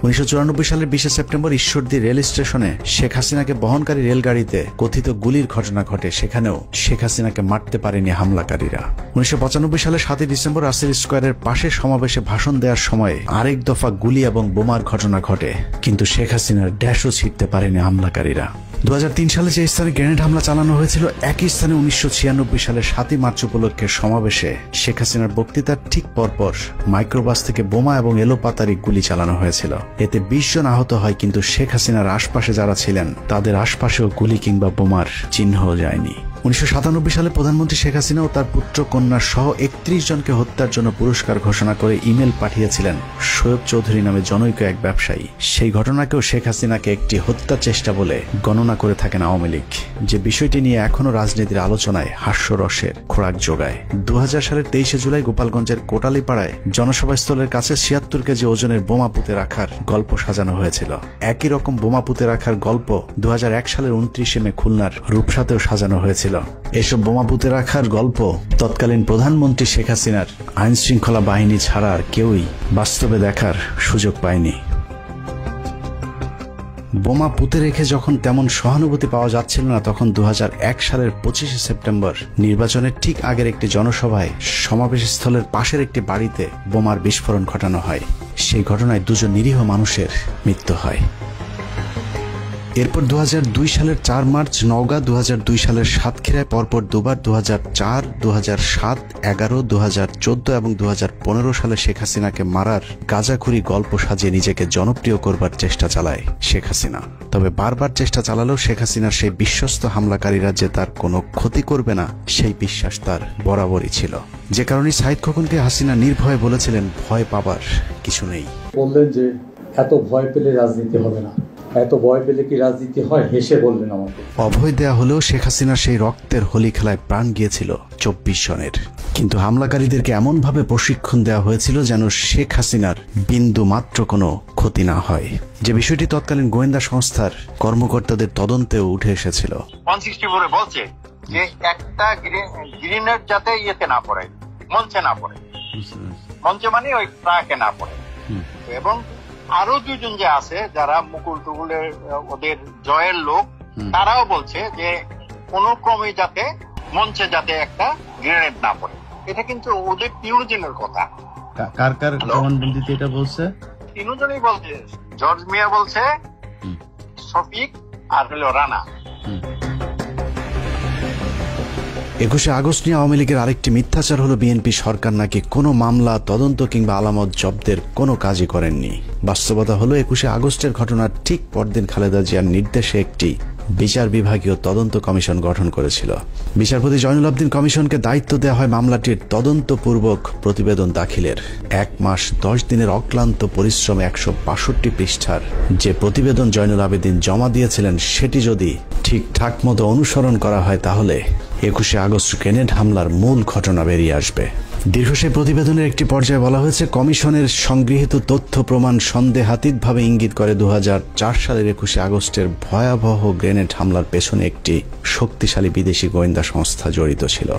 1994 সালের 20 সেপ্টেম্বর ঈশ্বরদী রেল স্টেশনে শেখ হাসিনাকে বহনকারী রেলগাড়িতে কথিত গুলির ঘটনা ঘটে, সেখানেও শেখ হাসিনাকে মারতে পারেনি হামলাকারীরা। 1995 সালের 7 ডিসেম্বর রাসেল স্কোয়ারের পাশে সমাবেশে ভাষণ দেওয়ার সময় আরেক দফা গুলি এবং বোমার ঘটনা ঘটে, কিন্তু শেখ হাসিনার ড্যাশও ছিঁড়তে পারেনি হামলাকারীরা। 2003 সালে যে স্থানে গ্রেনেড হামলা চালানো হয়েছিল, একই স্থানে 1996 সালের 7 মার্চ উপলক্ষে সমাবেশে শেখ হাসিনার বক্তৃতার ঠিক পরপর মাইক্রোবাস থেকে বোমা এবং এলোপাতারি গুলি চালানো হয়েছিল। এতে 20 জন আহত হয়, কিন্তু শেখ হাসিনার আশপাশে যারা ছিলেন তাদের আশপাশেও গুলি কিংবা বোমার চিহ্ন যায়নি। 1997 সালে প্রধানমন্ত্রী শেখ হাসিনা ও তার পুত্র কন্যা সহ 31 জনকে হত্যার জন্য পুরস্কার ঘোষণা করে ইমেল পাঠিয়েছিলেন সৈয়দ চৌধুরী নামে জনৈক এক ব্যবসায়ী। সেই ঘটনাকেও শেখ হাসিনাকে একটি হত্যা চেষ্টা বলে গণনা করে থাকেন আওয়ামী লীগ, যে বিষয়টি নিয়ে এখনো রাজনীতির আলোচনায় হাস্যরসের খোরাক যোগায়। 2000 সালের 23 জুলাই গোপালগঞ্জের কোটালীপাড়ায় জনসভাস্থলের কাছে 76 কেজি ওজনের বোমা পুঁতে রাখার গল্প সাজানো হয়েছিল। একই রকম বোমা পুঁতে রাখার গল্প 2001 সালের 29 মে খুলনার রূপসাতেও সাজানো হয়েছিল। এসব বোমা পুঁতে রাখার গল্প তৎকালীন প্রধানমন্ত্রী শেখ হাসিনার আইন শৃঙ্খলা বাহিনী ছাড়া আর কেউই বাস্তবে দেখার সুযোগ পায়নি। বোমা পুঁতে রেখে যখন তেমন সহানুভূতি পাওয়া যাচ্ছিল না, তখন 2001 সালের 25 সেপ্টেম্বর নির্বাচনের ঠিক আগের একটি জনসভায় সমাবেশ স্থলের পাশের একটি বাড়িতে বোমার বিস্ফোরণ ঘটানো হয়। সেই ঘটনায় 2 জন নিরীহ মানুষের মৃত্যু হয়। এরপর 2002 সালের 4 মার্চ নওগাঁ, 2002 সালের সাতক্ষীরায় পরপর দুবার 2004, 2007, 11, 2014 এবং 2015 সালে শেখ হাসিনাকে মারার গাঁজাখুরি গল্প সাজিয়ে নিজেকে জনপ্রিয় করবার চেষ্টা চালায় শেখ হাসিনা। তবে বারবার চেষ্টা চালালেও শেখ হাসিনার সেই বিশ্বস্ত হামলাকারীরা যে তার কোনো ক্ষতি করবে না, সেই বিশ্বাস তার বরাবরই ছিল। যে কারণে সাইদ খোকনকে হাসিনা নির্ভয়ে বলেছিলেন, ভয় পাবার কিছু নেই। বললেন যে এত ভয় পেলে রাজনীতি হবে না, এত ভয় পেলে কি রাজনীতি হয়, হেসে বললেন আমাকে। অভয় দেয়া হলেও শেখ হাসিনার সেই রক্তের হোলি খেলায় প্রাণ গিয়েছিল 24 জনের। কিন্তু হামলাকারীদেরকে এমনভাবে প্রশিক্ষণ দেওয়া হয়েছিল যেন শেখ হাসিনার বিন্দু মাত্র কোনো ক্ষতি না হয়, যে বিষয়টি তৎকালীন গোয়েন্দা সংস্থার কর্মকর্তাদের তদন্তেও উঠে এসেছিল। 164 বলছে যে একটা গ্রিনেড যাতে ইয়েতে না পড়ে, মঞ্চে না পড়ে, মঞ্চে মানে ওই ট্রাকে না পড়ে। এবং আরো 2 জন যে আছে যারা মুকুল টুকুলের ওদের জয়ের লোক, তারাও বলছে যে কোনো ক্রমে যাতে মঞ্চে যাতে একটা গ্রেনেড না পড়ে। এটা কিন্তু ওদের 3 জনের কথা। কার কার জবানবন্দিতে এটা বলছে? 3 জনই বলছে, জর্জ মিয়া বলছে, শফিক আর হলো রানা। 21 আগস্ট নিয়ে আওয়ামী লীগের আরেকটি মিথ্যাচার হলো বিএনপি সরকার নাকি কোনো মামলা, তদন্ত কিংবা আলামত জব্দের কোনো কাজই করেননি। বাস্তবতা হলো 21 আগস্টের ঘটনার ঠিক পরদিন খালেদা জিয়ার নির্দেশে একটি বিচার বিভাগীয় তদন্ত কমিশন গঠন করেছিল। বিচারপতি জয়নুল আবদিন কমিশনকে দায়িত্ব দেওয়া হয় মামলাটির তদন্তপূর্বক প্রতিবেদন দাখিলের। 1 মাস 10 দিনের অক্লান্ত পরিশ্রমে 162 পৃষ্ঠার যে প্রতিবেদন জয়নুল আবেদিন জমা দিয়েছিলেন, সেটি যদি ঠিকঠাক মতো অনুসরণ করা হয় তাহলে 21 আগস্ট গ্রেনেড হামলার মূল ঘটনা বেরিয়ে আসবে। দীর্ঘ সেই প্রতিবেদনের একটি পর্যায়ে বলা হয়েছে, কমিশনের সংগৃহীত তথ্য প্রমাণ সন্দেহাতীতভাবে ইঙ্গিত করে 2004 সালের 21 আগস্টের ভয়াবহ গ্রেনেড হামলার পেছনে একটি শক্তিশালী বিদেশি গোয়েন্দা সংস্থা জড়িত ছিল।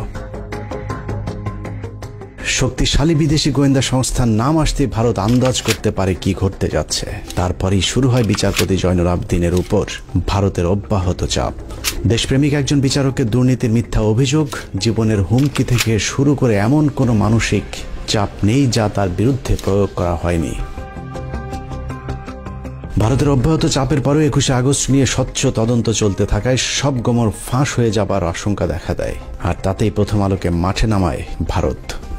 শক্তিশালী বিদেশি গোয়েন্দা সংস্থার নাম আসতে ভারত আন্দাজ করতে পারে কি ঘটতে যাচ্ছে। তারপরই শুরু হয় বিচারপতি জয়নুল আবদিনের উপর ভারতের অব্যাহত চাপ। দেশপ্রেমিক একজন বিচারকের দুর্নীতির মিথ্যা অভিযোগ, জীবনের হুমকি থেকে শুরু করে এমন কোনো মানসিক চাপ নেই যা তার বিরুদ্ধে প্রয়োগ করা হয়নি। ভারতের অব্যাহত চাপের পরেও 21শে আগস্ট নিয়ে স্বচ্ছ তদন্ত চলতে থাকায় সব গোমর ফাঁস হয়ে যাবার আশঙ্কা দেখা দেয়। আর তাতেই প্রথম আলোকে মাঠে নামায়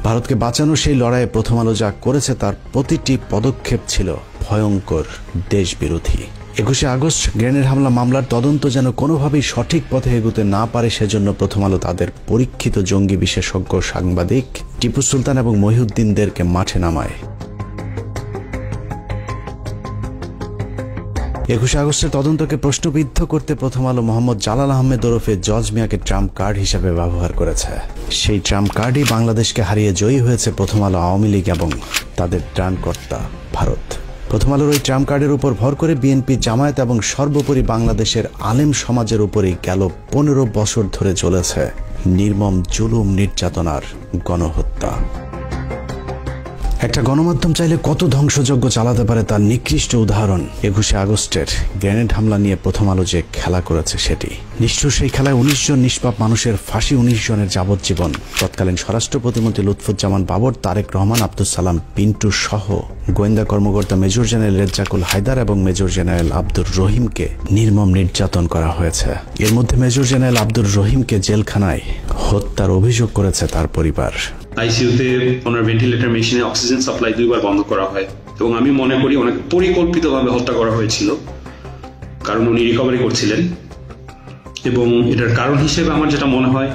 ভারতকে বাঁচানো সেই লড়াইয়ে প্রথম আলো যা করেছে তার প্রতিটি পদক্ষেপ ছিল ভয়ঙ্কর দেশবিরোধী। 21শে আগস্ট গ্রেনেড হামলা মামলার তদন্ত যেন কোনোভাবেই সঠিক পথে এগোতে না পারে সেজন্য প্রথম আলো তাদের পরীক্ষিত জঙ্গি বিশেষজ্ঞ সাংবাদিক টিপু সুলতান এবং মহিউদ্দিনদেরকে মাঠে নামায়। 21শে আগস্টের তদন্তকে প্রশ্নবিদ্ধ করতে প্রথম আলো মোহাম্মদ জালাল আহমেদ ওরফে জজ মিয়াকে ট্রাম্প কার্ড হিসেবে ব্যবহার করেছে। সেই ট্রাম্প কার্ডই বাংলাদেশকে হারিয়ে জয়ী হয়েছে প্রথম আলো, আওয়ামী লীগ এবং তাদের ত্রাণকর্তা ভারত। প্রথম আলোর ওই ট্রাম্প কার্ডের উপর ভর করে বিএনপি, জামায়াত এবং সর্বোপরি বাংলাদেশের আলেম সমাজের উপরই গেল 15 বছর ধরে চলেছে নির্মম জুলুম, নির্যাতনার গণহত্যা। একটা গণমাধ্যম চাইলে কত ধ্বংসযজ্ঞ চালাতে পারে তার নিকৃষ্ট উদাহরণ 21শে আগস্টের গ্রেনেড হামলা নিয়ে প্রথম আলো যে খেলা করেছে সেটি। নিষ্ঠুর সেই খেলায় 19 জন নিষ্পাপ মানুষের ফাঁসি, 19 জনের যাবজ্জীবন। তৎকালীন স্বরাষ্ট্র প্রতিমন্ত্রী লুৎফুজ্জামান বাবর, তারেক রহমান, আব্দুল সালাম পিন্টু সহ গোয়েন্দা কর্মকর্তা মেজর জেনারেল রেজ্জাকুল হায়দার এবং মেজর জেনারেল আব্দুর রহিমকে নির্মম নির্যাতন করা হয়েছে। এর মধ্যে মেজর জেনারেল আব্দুর রহিমকে জেলখানায় হত্যার অভিযোগ করেছে তার পরিবার। আইসিইউতে ওনার ভেন্টিলেটর মেশিনে অক্সিজেন সাপ্লাই 2 বার বন্ধ করা হয় এবং আমি মনে করি ওনাকে পরিকল্পিতভাবে হত্যা করা হয়েছিল, কারণ উনি রিকভারি করছিলেন। এবং এটার কারণ হিসেবে আমার যেটা মনে হয়,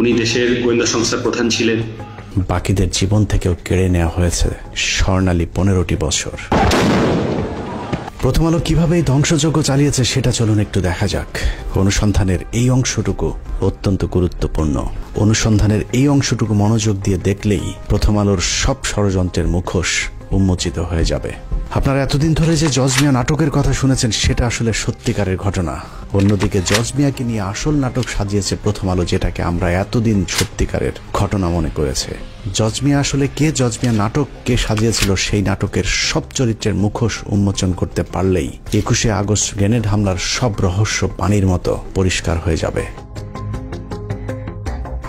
উনি দেশের গোয়েন্দা সংস্থার প্রধান ছিলেন। বাকিদের জীবন থেকেও কেড়ে নেওয়া হয়েছে স্বর্ণালী 15টি বছর। প্রথম আলো কিভাবে এই ধ্বংসযজ্ঞ চালিয়েছে সেটা চলুন একটু দেখা যাক। অনুসন্ধানের এই অংশটুকু অত্যন্ত গুরুত্বপূর্ণ। অনুসন্ধানের এই অংশটুকু মনোযোগ দিয়ে দেখলেই প্রথম আলোর সব ষড়যন্ত্রের মুখোশ উন্মোচিত হয়ে যাবে। আপনারা এতদিন ধরে যে জজ মিয়া নাটকের কথা শুনেছেন সেটা আসলে সত্যিকারের ঘটনা। অন্যদিকে জজ মিয়াকে নিয়ে আসল নাটক সাজিয়েছে প্রথম আলো, যেটাকে আমরা এতদিন সত্যিকারের ঘটনা মনে করেছে। জজ মিয়া আসলে কে, জজ মিয়া নাটক কে সাজিয়েছিল, সেই নাটকের সব চরিত্রের মুখোশ উন্মোচন করতে পারলেই 21শে আগস্ট গ্রেনেড হামলার সব রহস্য পানির মতো পরিষ্কার হয়ে যাবে।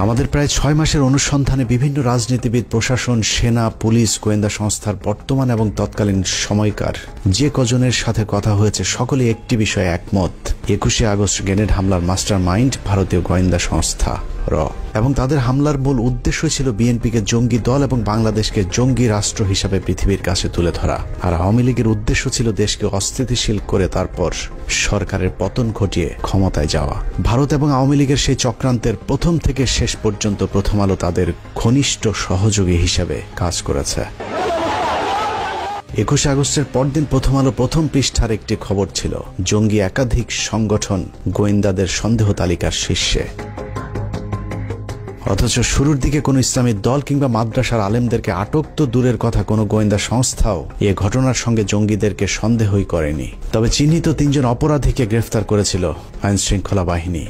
আমাদের প্রায় 6 মাসের অনুসন্ধানে বিভিন্ন রাজনীতিবিদ, প্রশাসন, সেনা, পুলিশ, গোয়েন্দা সংস্থার বর্তমান এবং তৎকালীন সময়কার যে কজনের সাথে কথা হয়েছে সকলে একটি বিষয়ে একমত, 21শে আগস্ট গ্রেনেড হামলার মাস্টার মাইন্ড ভারতীয় গোয়েন্দা সংস্থা র, এবং তাদের হামলার মূল উদ্দেশ্য ছিল বিএনপিকে জঙ্গি দল এবং বাংলাদেশকে জঙ্গি রাষ্ট্র হিসাবে পৃথিবীর কাছে তুলে ধরা। আর আওয়ামী লীগের উদ্দেশ্য ছিল দেশকে অস্থিতিশীল করে তারপর সরকারের পতন ঘটিয়ে ক্ষমতায় যাওয়া। ভারত এবং আওয়ামী লীগের সেই চক্রান্তের প্রথম থেকে শেষ পর্যন্ত প্রথম আলো তাদের ঘনিষ্ঠ সহযোগী হিসেবে কাজ করেছে। 21শে আগস্টের পরদিন প্রথম আলো প্রথম পৃষ্ঠার একটি খবর ছিল জঙ্গি একাধিক সংগঠন গোয়েন্দাদের সন্দেহ তালিকার শীর্ষে। অথচ শুরুর দিকে কোনো ইসলামী দল কিংবা মাদ্রাসার আলেমদেরকে আটক তো দূরের কথা, কোনো গোয়েন্দা সংস্থাও এ ঘটনার সঙ্গে জঙ্গিদেরকে সন্দেহই করেনি। তবে চিহ্নিত 3 জন অপরাধীকে গ্রেফতার করেছিল আইন শৃঙ্খলা বাহিনী,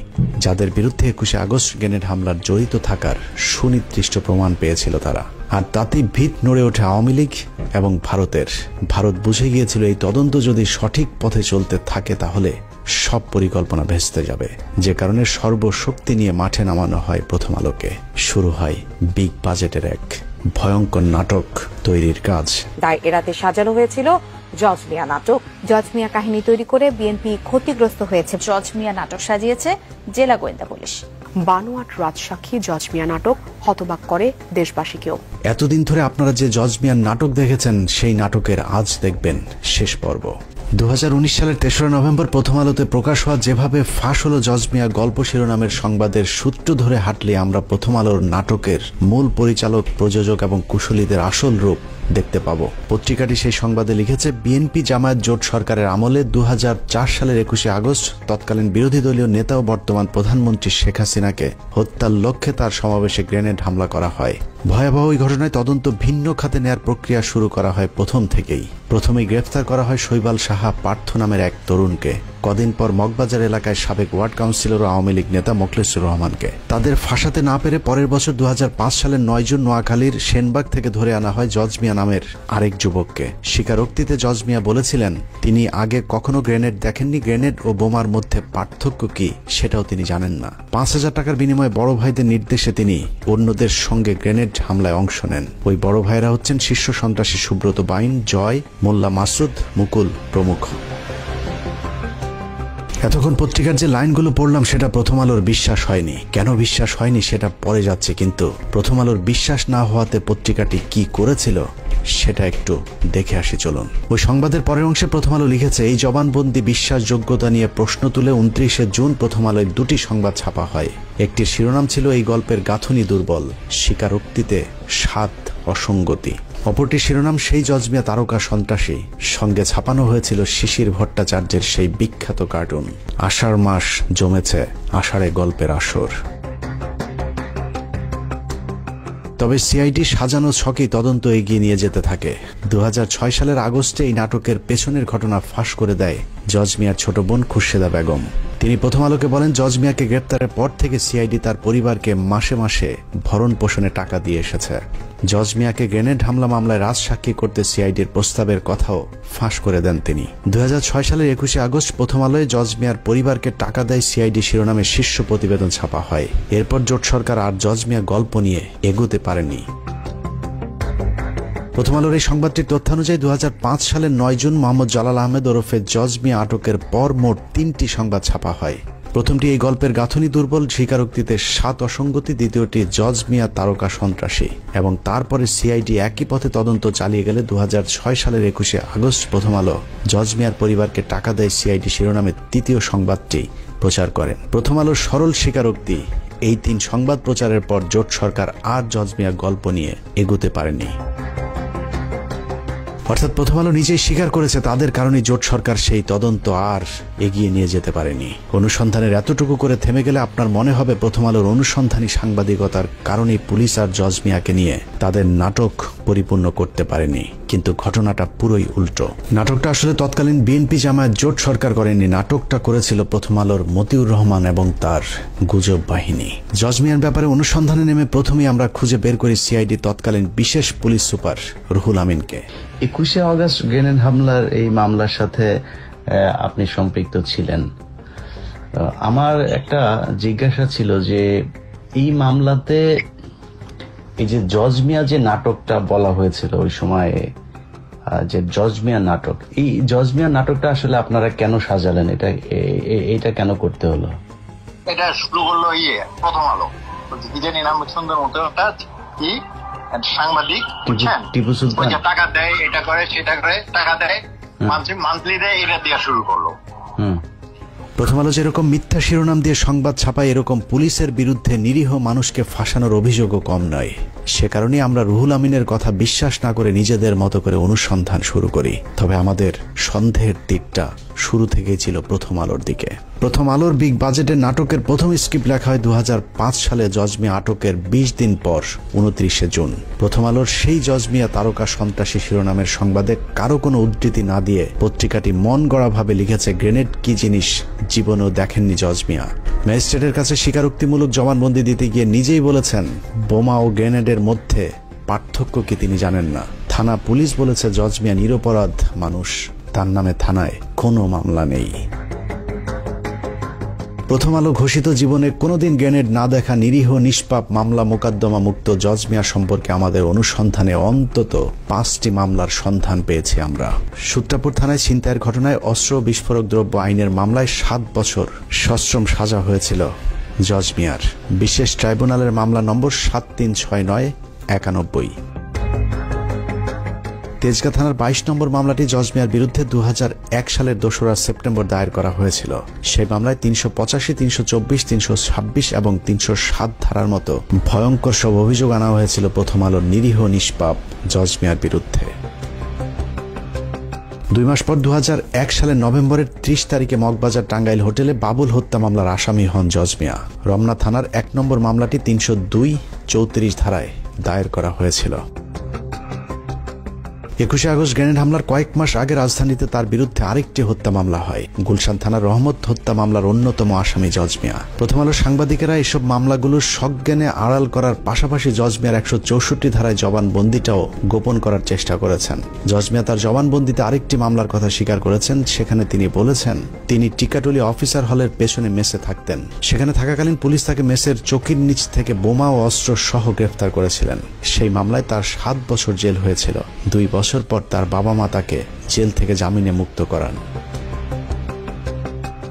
যাদের বিরুদ্ধে 21শে আগস্ট গ্রেনেড হামলার জড়িত থাকার সুনির্দিষ্ট প্রমাণ পেয়েছিল তারা। আর তাতেই ভিত নড়ে ওঠে আওয়ামী লীগ এবং ভারতের। ভারত বুঝে গিয়েছিল এই তদন্ত যদি সঠিক পথে চলতে থাকে তাহলে সব পরিকল্পনা ভেস্তে যাবে, যে কারণে সর্বশক্তি নিয়ে মাঠে নামানো হয় প্রথম আলোকে। শুরু হয় বিগ বাজেটের এক ভয়ঙ্কর নাটক তৈরির কাজ। দায় এড়াতে সাজানো হয়েছিল জজ মিয়া নাটক। জজ মিয়া কাহিনী তৈরি করে বিএনপি ক্ষতিগ্রস্ত হয়েছে। জজ মিয়া নাটক সাজিয়েছে জেলা গোয়েন্দা পুলিশ। বানোয়াট রাজসাক্ষী জজ মিয়া নাটক হতবাক করে দেশবাসীকেও। এতদিন ধরে আপনারা যে জজ মিয়ার নাটক দেখেছেন সেই নাটকের আজ দেখবেন শেষ পর্ব। 2019 সালের 3রা নভেম্বর প্রথম আলোতে প্রকাশ হওয়া যেভাবে ফাঁস হলো জজ মিয়া গল্প শিরোনামের সংবাদের সূত্র ধরে হাঁটলে আমরা প্রথম আলোর নাটকের মূল পরিচালক, প্রযোজক এবং কুশলীদের আসল রূপ দেখতে পাবো। পত্রিকাটি সেই সংবাদে লিখেছে, বিএনপি জামায়াত জোট সরকারের আমলে 2004 সালের 21শে আগস্ট তৎকালীন বিরোধী দলীয় নেতা ও বর্তমান প্রধানমন্ত্রী শেখ হাসিনাকে হত্যার লক্ষ্যে তার সমাবেশে গ্রেনেড হামলা করা হয়। ভয়াবহ ওই ঘটনায় তদন্ত ভিন্ন খাতে নেয়ার প্রক্রিয়া শুরু করা হয় প্রথম থেকেই। প্রথমেই গ্রেফতার করা হয় শৈবাল সাহা পার্থ নামের এক তরুণকে। কদিন পর মগবাজার এলাকায় সাবেক ওয়ার্ড কাউন্সিলর ও আওয়ামী লীগ নেতা মোখলেসুর রহমানকে। তাদের ফাঁসাতে না পেরে পরের বছর 2005 সালের 9 জুন নোয়াখালীর সেনবাগ থেকে ধরে আনা হয় জজ মিয়া নামের আরেক যুবককে। স্বীকারোক্তিতে জজ মিয়া বলেছিলেন তিনি আগে কখনো গ্রেনেড দেখেননি, গ্রেনেড ও বোমার মধ্যে পার্থক্য কি সেটাও তিনি জানেন না। 5,000 টাকার বিনিময়ে বড় ভাইদের নির্দেশে তিনি অন্যদের সঙ্গে গ্রেনেড হামলায় অংশ নেন। ওই বড় ভাইরা হচ্ছেন শীর্ষ সন্ত্রাসী সুব্রত বাইন, জয়, মোল্লা মাসুদ, মুকুল প্রমুখ। এতক্ষণ পত্রিকার যে লাইনগুলো পড়লাম সেটা প্রথম আলোর বিশ্বাস হয়নি। কেন বিশ্বাস হয়নি সেটা পরে যাচ্ছে, কিন্তু প্রথম আলোর বিশ্বাস না হওয়াতে পত্রিকাটি কি করেছিল সেটা একটু দেখে আসি চলুন। ওই সংবাদের পরের অংশে প্রথম আলো লিখেছে, এই জবানবন্দি বিশ্বাসযোগ্যতা নিয়ে প্রশ্ন তুলে 29শে জুন প্রথম আলোয় দুটি সংবাদ ছাপা হয়। একটির শিরোনাম ছিল এই গল্পের গাঁথুনি দুর্বল, স্বীকারোক্তিতে স্বাদ অসঙ্গতি। অপরটি শিরোনাম সেই জজ মিয়া তারকা সন্ত্রাসী। সঙ্গে ছাপানো হয়েছিল শিশির ভট্টাচার্যের সেই বিখ্যাত কার্টুন। আষাঢ় মাস জমেছে, আষাঢ়ে গল্পের আসর। তবে সিআইডি সাজানো ছকেই তদন্ত এগিয়ে নিয়ে যেতে থাকে। 2006 সালের আগস্টে এই নাটকের পেছনের ঘটনা ফাঁস করে দেয় জজ মিয়ার ছোট বোন খুরশেদা বেগম। তিনি প্রথম আলোকে বলেন, জজ মিয়াকে গ্রেপ্তারের পর থেকে সিআইডি তার পরিবারকে মাসে মাসে ভরণ পোষণে টাকা দিয়ে এসেছে। জজ মিয়াকে গ্রেনেড হামলা মামলায় রাজসাক্ষী করতে সিআইডির প্রস্তাবের কথাও ফাঁস করে দেন তিনি। 2006 সালের 21শে আগস্ট প্রথম আলোয় জজ মিয়ার পরিবারকে টাকা দেয় সিআইডি শিরোনামে শীর্ষ প্রতিবেদন ছাপা হয়। এরপর জোট সরকার আর জজ মিয়া গল্প নিয়ে এগোতে পারেনি। প্রথম আলোর এই সংবাদটির তথ্যানুযায়ী 2005 সালের 9 জুন মোহাম্মদ জালাল আহমেদ ওরফে জজ মিয়া আটকের পর মোট 3টি সংবাদ ছাপা হয়। প্রথমটি এই গল্পের গাঁথুনি দুর্বল, স্বীকারোক্তিতে স্বাদ অসঙ্গতি। দ্বিতীয়টি জজ মিয়া তারকা সন্ত্রাসী। এবং তারপরে সিআইডি একই পথে তদন্ত চালিয়ে গেলে 2006 সালের 21শে আগস্ট প্রথম আলো জজ মিয়ার পরিবারকে টাকা দেয় সিআইডি শিরোনামে তৃতীয় সংবাদটি প্রচার করেন। প্রথম আলোর সরল স্বীকারোক্তি, এই 3 সংবাদ প্রচারের পর জোট সরকার আর জজ মিয়া গল্প নিয়ে এগোতে পারেনি। অর্থাৎ প্রথম আলো নিজেই স্বীকার করেছে তাদের কারণে জোট সরকার সেই তদন্ত আর এগিয়ে নিয়ে যেতে পারেনি। অনুসন্ধানের এতটুকু করে থেমে গেলে আপনার মনে হবে প্রথম আলোর অনুসন্ধানী সাংবাদিকতার কারণেই পুলিশ আর জজ মিয়াকে নিয়ে তাদের নাটক পরিপূর্ণ করতে পারেনি। কিন্তু ঘটনাটা পুরোই উল্টো। নাটকটা আসলে তৎকালীন বিএনপি জামায়াত জোট সরকার করেনি, নাটকটা করেছিল প্রথম আলোর মতিউর রহমান এবং তার গুজব বাহিনী। জজ মিয়ার ব্যাপারে অনুসন্ধানে নেমে প্রথমেই আমরা খুঁজে বের করি সিআইডি তৎকালীন বিশেষ পুলিশ সুপার রুহুল আমিনকে। 21শে আগস্ট গ্রেনেড হামলার এই মামলার সাথে আপনি সম্পৃক্ত ছিলেন। আমার একটা জিজ্ঞাসা ছিল যে এই মামলাতে এই যে জজ মিয়া যে নাটকটা বলা হয়েছিল ওই সময়ে, যে জজ মিয়া নাটক, এই জজ মিয়া নাটকটা আসলে আপনারা কেন সাজালেন? এটা কেন করতে হলো? এটা শুরু করলো প্রথম আলো, কি জানি নাম সুন্দর মতো একটা কি সাংবাদিক, বুঝছেন, টিপু সুলতান, টাকা দেয়, এটা করে সেটা করে, টাকা দেয়, মান্থলি দেয়, এটা দেওয়া শুরু করলো। প্রথম আলো যেরকম মিথ্যা শিরোনাম দিয়ে সংবাদ ছাপায়, এরকম পুলিশের বিরুদ্ধে নিরীহ মানুষকে ফাঁসানোর অভিযোগও কম নয়। সে কারণে আমরা রুহুল আমিনের কথা বিশ্বাস না করে নিজেদের মতো করে অনুসন্ধান শুরু করি। তবে আমাদের সন্দেহের দিকটা শুরু থেকেই ছিল প্রথম আলোর দিকে। প্রথম আলোর বিগ বাজেটের নাটকের প্রথম স্ক্রিপ্ট লেখা হয় 2005 সালে জজ মিয়া আটকের 20 দিন পর 29শে জুন। প্রথম আলোর সেই জজ মিয়া তারকা সন্ত্রাসী শিরোনামের সংবাদে কারো কোনো উদ্ধৃতি না দিয়ে পত্রিকাটি মন গড়া ভাবে লিখেছে, গ্রেনেড কি জিনিস জীবনেও দেখেননি জজ মিয়া। ম্যাজিস্ট্রেটের কাছে স্বীকারোক্তিমূলক জবানবন্দি দিতে গিয়ে নিজেই বলেছেন, বোমা ও গ্রেনেডের মধ্যে পার্থক্য কি তিনি জানেন না। থানা পুলিশ বলেছে জজ মিয়া নিরপরাধ মানুষ, তার নামে থানায় কোনো মামলা নেই। প্রথম আলো ঘোষিত জীবনে কোনোদিন গ্রেনেড না দেখা নিরীহ নিষ্পাপ মামলা মোকদ্দমা মুক্ত জজ মিয়া সম্পর্কে আমাদের অনুসন্ধানে অন্তত 5টি মামলার সন্ধান পেয়েছি আমরা। সূত্রাপুর থানায় ছিনতাইয়ের ঘটনায় অস্ত্র বিস্ফোরক দ্রব্য আইনের মামলায় 7 বছর সশ্রম সাজা হয়েছিল জজ মিয়ার। বিশেষ ট্রাইব্যুনালের মামলা নম্বর 736991। তেজগাঁ থানার 22 নম্বর মামলাটি জজ মিয়ার বিরুদ্ধে 2001 সালের 2রা সেপ্টেম্বর দায়ের করা হয়েছিল। সেই মামলায় 385, 324, 326 এবং 307 ধারার মতো ভয়ঙ্কর সব অভিযোগ আনা হয়েছিল প্রথম আলোর নিরীহ নিষ্পাপ জজ মিয়ার বিরুদ্ধে। 2 মাস পর 2001 সালের নভেম্বরের 30 তারিখে মগবাজার টাঙ্গাইল হোটেলে বাবুল হত্যা মামলার আসামি হন জজ মিয়া। রমনা থানার 1 নম্বর মামলাটি 302, 34 ধারায় দায়ের করা হয়েছিল। 21শে আগস্ট গ্রেনেড হামলার কয়েক মাস আগে রাজধানীতে তার বিরুদ্ধে আরেকটি হত্যা মামলা হয়। গুলশান থানার রহমত হত্যা মামলার অন্যতম আসামি জজ মিয়া। প্রথম আলো সাংবাদিকেরা এসব মামলাগুলো সজ্ঞানে আড়াল করার পাশাপাশি জজ মিয়ার 164 ধারায় জবানবন্দিটাও গোপন করার চেষ্টা করেছেন। জজ মিয়া তার জবানবন্দিতে আরেকটি মামলার কথা স্বীকার করেছেন। সেখানে তিনি বলেছেন, তিনি টিকাটুলি অফিসার হলের পেছনে মেসে থাকতেন। সেখানে থাকাকালীন পুলিশ তাকে মেসের চৌকির নিচ থেকে বোমা ও অস্ত্র সহ গ্রেফতার করেছিলেন। সেই মামলায় তার 7 বছর জেল হয়েছিল। 2 বছর পর তার বাবা মা তাকে জেল থেকে জামিনে মুক্ত করান।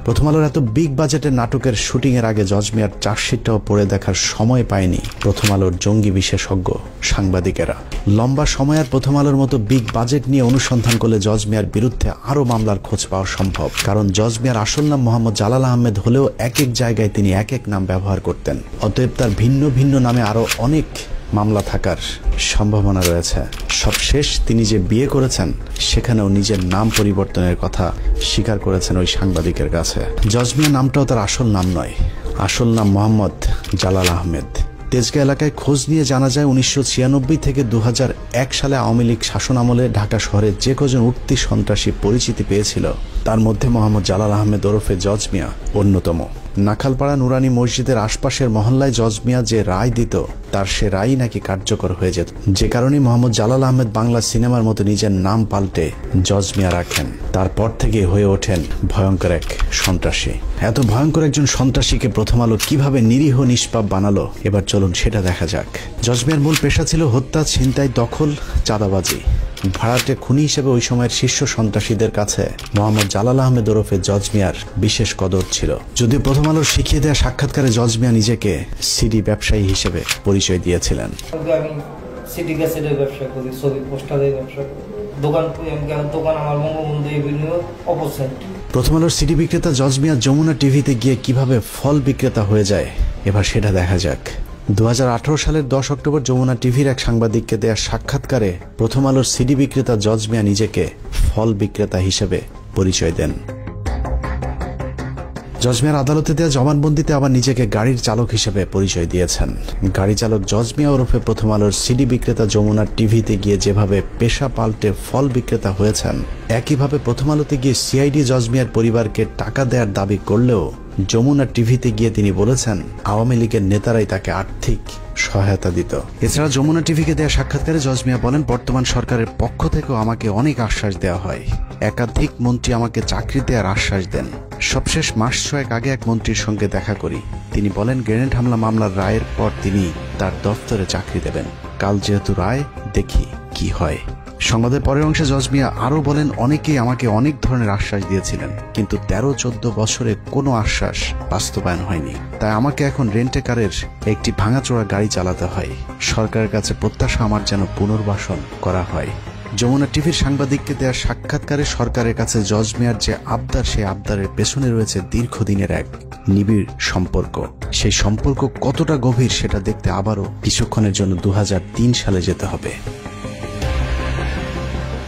প্রথম আলোর এত বিগ বাজেটের নাটকের শুটিং এর আগে জজ মিয়ার চার্জশিটটাও পড়ে দেখার সময় পায়নি প্রথম আলোর জঙ্গি বিশেষজ্ঞ সাংবাদিকেরা। লম্বা সময় আর প্রথম আলোর মতো বিগ বাজেট নিয়ে অনুসন্ধান করলে জজ মিয়ার বিরুদ্ধে আরো মামলার খোঁজ পাওয়া সম্ভব। কারণ জজ মিয়ার আসল নাম মোহাম্মদ জালাল আহমেদ হলেও এক এক জায়গায় তিনি এক এক নাম ব্যবহার করতেন। অতএব তার ভিন্ন ভিন্ন নামে আরো অনেক মামলা থাকার সম্ভাবনা রয়েছে। সবশেষ তিনি যে বিয়ে করেছেন সেখানেও নিজের নাম পরিবর্তনের কথা স্বীকার করেছেন ওই সাংবাদিকের কাছে। জজ মিয়া নামটাও তার আসল নাম নয়, আসল নাম মোহাম্মদ জালাল আহমেদ। তেজগাঁ এলাকায় খোঁজ নিয়ে জানা যায় 1996 থেকে 2001 সালে আওয়ামী লীগ শাসন আমলে ঢাকা শহরে যে কজন উঠতি সন্ত্রাসী পরিচিতি পেয়েছিল তার মধ্যে মোহাম্মদ জালাল আহমেদ ওরফে জজ মিয়া অন্যতম। নাখালপাড়া নুরানি মসজিদের আশপাশের মহল্লায় জজ মিয়া যে রায় দিত তার সে রায় নাকি কার্যকর হয়ে যেত, যে কারণে মোহাম্মদ জালাল আহমেদ বাংলা সিনেমার মতো নিজের নাম পাল্টে জজ মিয়া রাখেন। তারপর থেকে হয়ে ওঠেন ভয়ঙ্কর এক সন্ত্রাসী। এত ভয়ঙ্কর একজন সন্ত্রাসীকে প্রথম আলো কিভাবে নিরীহ নিষ্পাপ বানালো এবার চলুন সেটা দেখা যাক। জজ মিয়ার মূল পেশা ছিল হত্যা, ছিনতাই, দখল, চাঁদাবাজি। ভাড়াটে খুনি হিসেবে ওই সময়ের শীর্ষ সন্ত্রাসীদের কাছে মোহাম্মদ জালাল আহমেদ ওরফে জজ মিয়ার বিশেষ কদর ছিল। যদিও প্রথম আলোর শিখিয়ে দেওয়া সাক্ষাৎকারে জজ মিয়া নিজেকে সিডি ব্যবসায়ী হিসেবে পরিচয় দিয়েছিলেন। আমি সিডি ক্যাসেটের ব্যবসা করি, ছবি পোস্টারের ব্যবসা করি, দোকান আমার বঙ্গবন্ধু এভিনিউ অপোজিট। প্রথম আলোর সিডি বিক্রেতা জজ মিয়া যমুনা টিভিতে গিয়ে কিভাবে ফল বিক্রেতা হয়ে যায় এবার সেটা দেখা যাক। 2018 সালের 10 অক্টোবর যমুনা টিভির এক সাংবাদিককে দেয়া সাক্ষাৎকারে প্রথম আলোর সিডি বিক্রেতা জজ মিয়া নিজেকে ফল বিক্রেতা হিসেবে পরিচয় দেন। জজ মিয়ার আদালতে দেওয়া জবানবন্দিতে আবার নিজেকে গাড়ির চালক হিসেবে পরিচয় দিয়েছেন। গাড়ি চালক জজ মিয়া ওরফে প্রথম আলোর সিডি বিক্রেতা যমুনা টিভিতে গিয়ে যেভাবে পেশা পাল্টে ফল বিক্রেতা হয়েছেন, একইভাবে প্রথম আলোতে গিয়ে সিআইডি জজ মিয়ার পরিবারকে টাকা দেওয়ার দাবি করলেও যমুনা টিভিতে গিয়ে তিনি বলেছেন আওয়ামী লীগের নেতারাই তাকে আর্থিক সহায়তা দিত। এছাড়া যমুনা টিভিকে দেয়া সাক্ষাৎকারে জজ মিয়া বলেন, বর্তমান সরকারের পক্ষ থেকেও আমাকে অনেক আশ্বাস দেওয়া হয়, একাধিক মন্ত্রী আমাকে চাকরি দেওয়ার আশ্বাস দেন। সবশেষ মাস 6 আগে এক মন্ত্রীর সঙ্গে দেখা করি, তিনি বলেন গ্রেনেড হামলা মামলার রায়ের পর তিনি তার দফতরে চাকরি দেবেন। কাল যেহেতু রায়, দেখি কি হয়। সংবাদের পরের অংশে জজ মিয়া আরো বলেন, অনেকেই আমাকে অনেক ধরনের আশ্বাস দিয়েছিলেন, কিন্তু 13-14 বছরে কোনো আশ্বাস বাস্তবায়ন হয়নি। তাই আমাকে এখন রেন্টে কারের একটি ভাঙাচোরা গাড়ি চালাতে হয়। সরকারের কাছে প্রত্যাশা আমার যেন পুনর্বাসন করা হয়। যমুনা টিভির সাংবাদিককে দেয়া সাক্ষাৎকারে সরকারের কাছে জজ মিয়ার যে আবদার, সেই আবদারের পেছনে রয়েছে দীর্ঘদিনের এক নিবিড় সম্পর্ক। সেই সম্পর্ক কতটা গভীর সেটা দেখতে আবারও কিছুক্ষণের জন্য 2003 সালে যেতে হবে।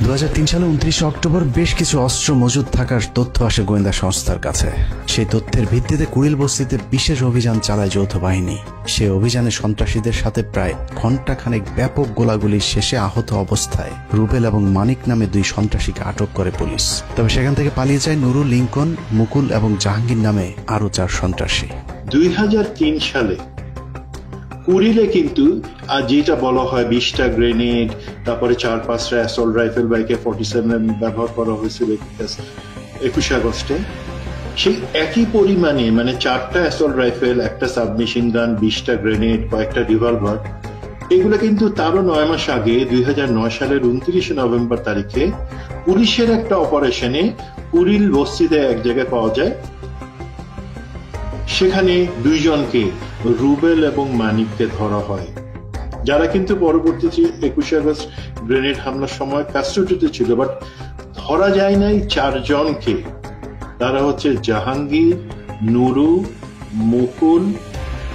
2003 সালে 29 অক্টোবর বেশ কিছু অস্ত্র মজুদ থাকার তথ্য আসে গোয়েন্দা সংস্থার কাছে। সেই তথ্যের ভিত্তিতে কুড়িল বস্তিতে বিশেষ অভিযান চালায় যৌথ বাহিনী। সেই অভিযানে সন্ত্রাসীদের সাথে প্রায় ঘণ্টাখানেক ব্যাপক গোলাগুলির শেষে আহত অবস্থায় রুবেল এবং মানিক নামে 2 সন্ত্রাসীকে আটক করে পুলিশ। তবে সেখান থেকে পালিয়ে যায় নুরুল, লিঙ্কন, মুকুল এবং জাহাঙ্গীর নামে আরো 4 সন্ত্রাসী। 2003 সালে কুড়িলে কিন্তু যেটা বলা হয় 20টা গ্রেনেড, তারপরে 4-5টা অ্যাসল্ট রাইফেল বা AK-47 ব্যবহার করা হয়েছিল 21 আগস্টে, সেই একই পরিমাণে মানে 4টা অ্যাসল্ট রাইফেল, একটা সাবমেশিন গান, 20টা গ্রেনেড, কয়েকটা রিভলভার, এগুলো কিন্তু তারও 9 মাস আগে 2009 সালের 29 নভেম্বর তারিখে পুলিশের একটা অপারেশনে কুড়িল বস্তিতে এক জায়গায় পাওয়া যায়। সেখানে 2 জনকে, রুবেল এবং মানিককে ধরা হয়, যারা কিন্তু পরবর্তীতে 21 আগস্ট গ্রেনেড হামলার সময় কাস্টডিতে ছিল, বাট ধরা যায় নাই 4 জনকে। তারা হচ্ছে জাহাঙ্গীর, নুরু, মুকুল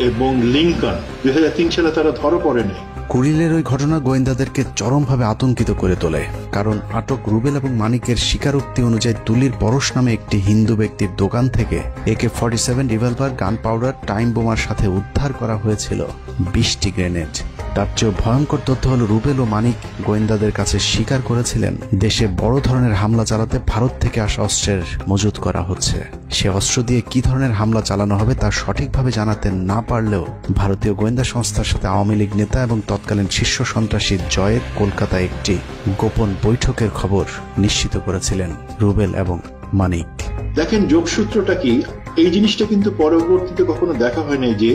এবং লিঙ্কন। 2003 সালে তারা ধরা পড়ে নাই। কুড়িলের ওই ঘটনা গোয়েন্দাদেরকে চরমভাবে আতঙ্কিত করে তোলে, কারণ আটক রুবেল এবং মানিকের স্বীকারোক্তি অনুযায়ী তুলির পরশ নামে একটি হিন্দু ব্যক্তির দোকান থেকে AK-47 রিভলভার, গান পাউডার, টাইম বোমার সাথে উদ্ধার করা হয়েছিল 20টি গ্রেনেড। তার চেয়েও ভয়ঙ্কর তথ্য হলো রুবেল ও মানিক গোয়েন্দাদের কাছে স্বীকার করেছিলেন দেশে বড় ধরনের হামলা চালাতে ভারত থেকে আসা অস্ত্রের মজুত করা হচ্ছে। সে অস্ত্র দিয়ে কি ধরনের হামলা চালানো হবে তা সঠিকভাবে জানাতে না পারলেও ভারতীয় গোয়েন্দা সংস্থার সাথে আওয়ামী লীগ নেতা এবং তৎকালীন শীর্ষ সন্ত্রাসী জয়ের কলকাতায় একটি গোপন বৈঠকের খবর নিশ্চিত করেছিলেন রুবেল এবং মানিক। দেখেন যোগসূত্রটা কি, এই জিনিসটা কিন্তু পরবর্তীতে কখনো দেখা হয় নাই যে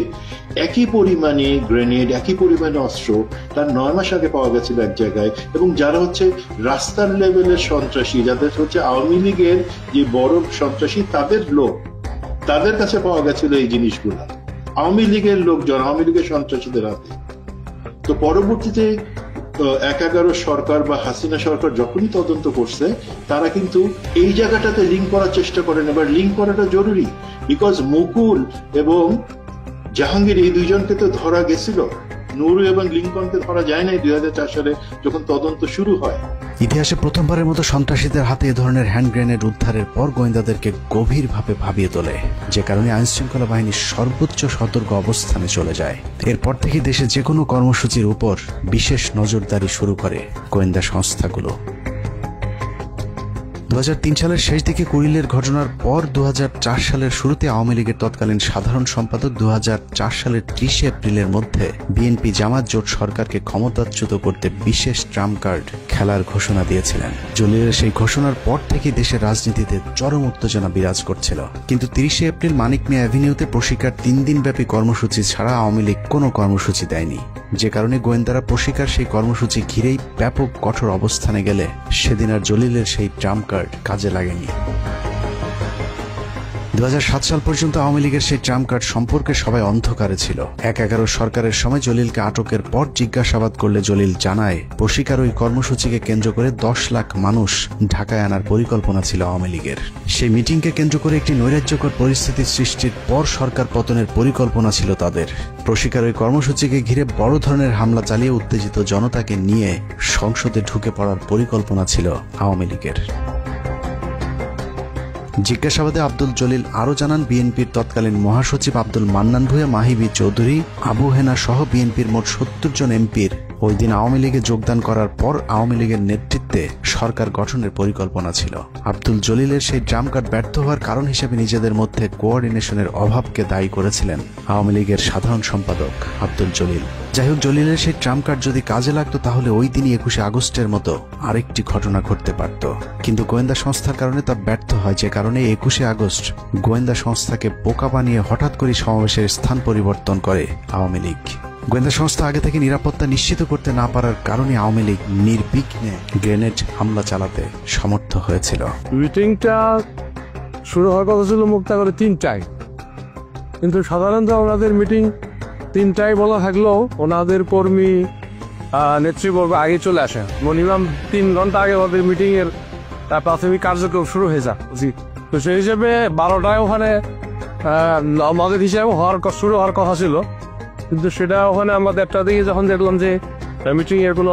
একই পরিমাণে গ্রেনেড, একই পরিমাণে অস্ত্র তার 9 মাস আগে পাওয়া গেছিল এক জায়গায়, এবং যারা হচ্ছে রাস্তার লেভেলের সন্ত্রাসী, যাদের হচ্ছে আওয়ামী লীগের যে বড় সন্ত্রাসী তাদের লোক, তাদের কাছে পাওয়া গেছিল এই জিনিসগুলো আওয়ামী লীগের লোকজন, আওয়ামী লীগের সন্ত্রাসীদের হাতে। তো পরবর্তীতে ১/১১ সরকার বা হাসিনা সরকার যখনই তদন্ত করছে, তারা কিন্তু এই জায়গাটাতে লিঙ্ক করার চেষ্টা করেন। এবার লিঙ্ক করাটা জরুরি, বিকজ মুকুল এবং জাহাঙ্গীর এই দুইজনকে তো ধরা গেছিল, নুরু এবং লিঙ্কনকে ধরা যায় নাই 2004 সালে যখন তদন্ত শুরু হয়। ইতিহাসে প্রথমবারের মতো সন্ত্রাসীদের হাতে এ ধরনের হ্যান্ড গ্রেনেড উদ্ধারের পর গোয়েন্দাদেরকে গভীরভাবে ভাবিয়ে তোলে, যে কারণে আইনশৃঙ্খলা বাহিনী সর্বোচ্চ সতর্ক অবস্থানে চলে যায়। এরপর থেকে দেশে যে কোনো কর্মসূচির উপর বিশেষ নজরদারি শুরু করে গোয়েন্দা সংস্থাগুলো। 2003 সালের শেষ দিকে কুড়িলের ঘটনার পর 2004 সালের শুরুতে আওয়ামী লীগের তৎকালীন সাধারণ সম্পাদক 2004 সালের 30 এপ্রিলের মধ্যে বিএনপি জামাত জোট সরকারকে ক্ষমতাচ্যুত করতে বিশেষ ট্রাম্প কার্ড খেলার ঘোষণা দিয়েছিলেন। জলিলের সেই ঘোষণার পর থেকে দেশের রাজনীতিতে চরম উত্তেজনা বিরাজ করছিল। কিন্তু 30 এপ্রিল মানিক মিয়া অ্যাভিনিউতে প্রশিকার 3 দিনব্যাপী কর্মসূচি ছাড়া আওয়ামী লীগ কোনো কর্মসূচি দেয়নি, যে কারণে গোয়েন্দারা প্রশিকার সেই কর্মসূচি ঘিরেই ব্যাপক কঠোর অবস্থানে গেলে সেদিন আর জলিলের সেই ট্রাম্প কার্ড কাজে লাগেনি। 2007 সাল পর্যন্ত আওয়ামী লীগের সেই ট্রাম্প কার্ড সম্পর্কে সবাই অন্ধকারে ছিল। 1/11 সরকারের সময় জলিলকে আটকের পর জিজ্ঞাসাবাদ করলে জলিল জানায়, প্রশিকার ওই কর্মসূচিকে কেন্দ্র করে 10 লাখ মানুষ ঢাকায় আনার পরিকল্পনা ছিল আওয়ামী লীগের। সেই মিটিংকে কেন্দ্র করে একটি নৈরাজ্যকর পরিস্থিতি সৃষ্টির পর সরকার পতনের পরিকল্পনা ছিল তাদের। প্রশিকার ওই কর্মসূচিকে ঘিরে বড় ধরনের হামলা চালিয়ে উত্তেজিত জনতাকে নিয়ে সংসদে ঢুকে পড়ার পরিকল্পনা ছিল আওয়ামী লীগের। জিজ্ঞাসাবাদে আব্দুল জলিল আরও জানান, বিএনপির তৎকালীন মহাসচিব আব্দুল মান্নান ভূঁইয়া, মাহিবি চৌধুরী, আবু হেনা সহ বিএনপির মোট 70 জন এমপির ওই দিন আওয়ামী লীগে যোগদান করার পর আওয়ামী লীগের নেতৃত্বে সরকার গঠনের পরিকল্পনা ছিল। আব্দুল জলিলের সেই ট্রাম্প কার্ড ব্যর্থ হওয়ার কারণ হিসেবে নিজেদের মধ্যে কোঅর্ডিনেশনের অভাবকে দায়ী করেছিলেন আওয়ামী লীগের সাধারণ সম্পাদক আব্দুল জলিল। যাই হোক, জলিলের সেই ট্রাম্প কার্ড যদি কাজে লাগতো তাহলে ওই দিনই 21 আগস্টের মতো আরেকটি ঘটনা ঘটতে পারত, কিন্তু গোয়েন্দা সংস্থার কারণে তা ব্যর্থ হয়, যে কারণে 21 আগস্ট গোয়েন্দা সংস্থাকে বোকা বানিয়ে হঠাৎ করে সমাবেশের স্থান পরিবর্তন করে আওয়ামী লীগ। গোয়েন্দা সংস্থা আগে থেকে নিরাপত্তা নিশ্চিত করতে না পারার কারণে আওয়ামী লীগ নির্বিঘ্নে গ্রেনেড হামলা চালাতে সমর্থ হয়েছিল। মিটিংটা শুরু হওয়ার কথা ছিল মুক্তাগরে 3টায়, কিন্তু সাধারণত ওনাদের মিটিং 3টায় বলা থাকলেও ওনাদের কর্মী নেতৃবর্গ আগে চলে আসে। মিনিমাম 3 ঘন্টা আগে ওদের মিটিং এর প্রাথমিক কার্যক্রম শুরু হয়ে যায়। তো সেই হিসেবে 12টায় ওখানে আমাদের হিসাবে শুরু হওয়ার কথা ছিল, কিন্তু সেটা ওখানে আমরা 1টা দিকে যখন দেখলাম যে মিটিং এর কোনো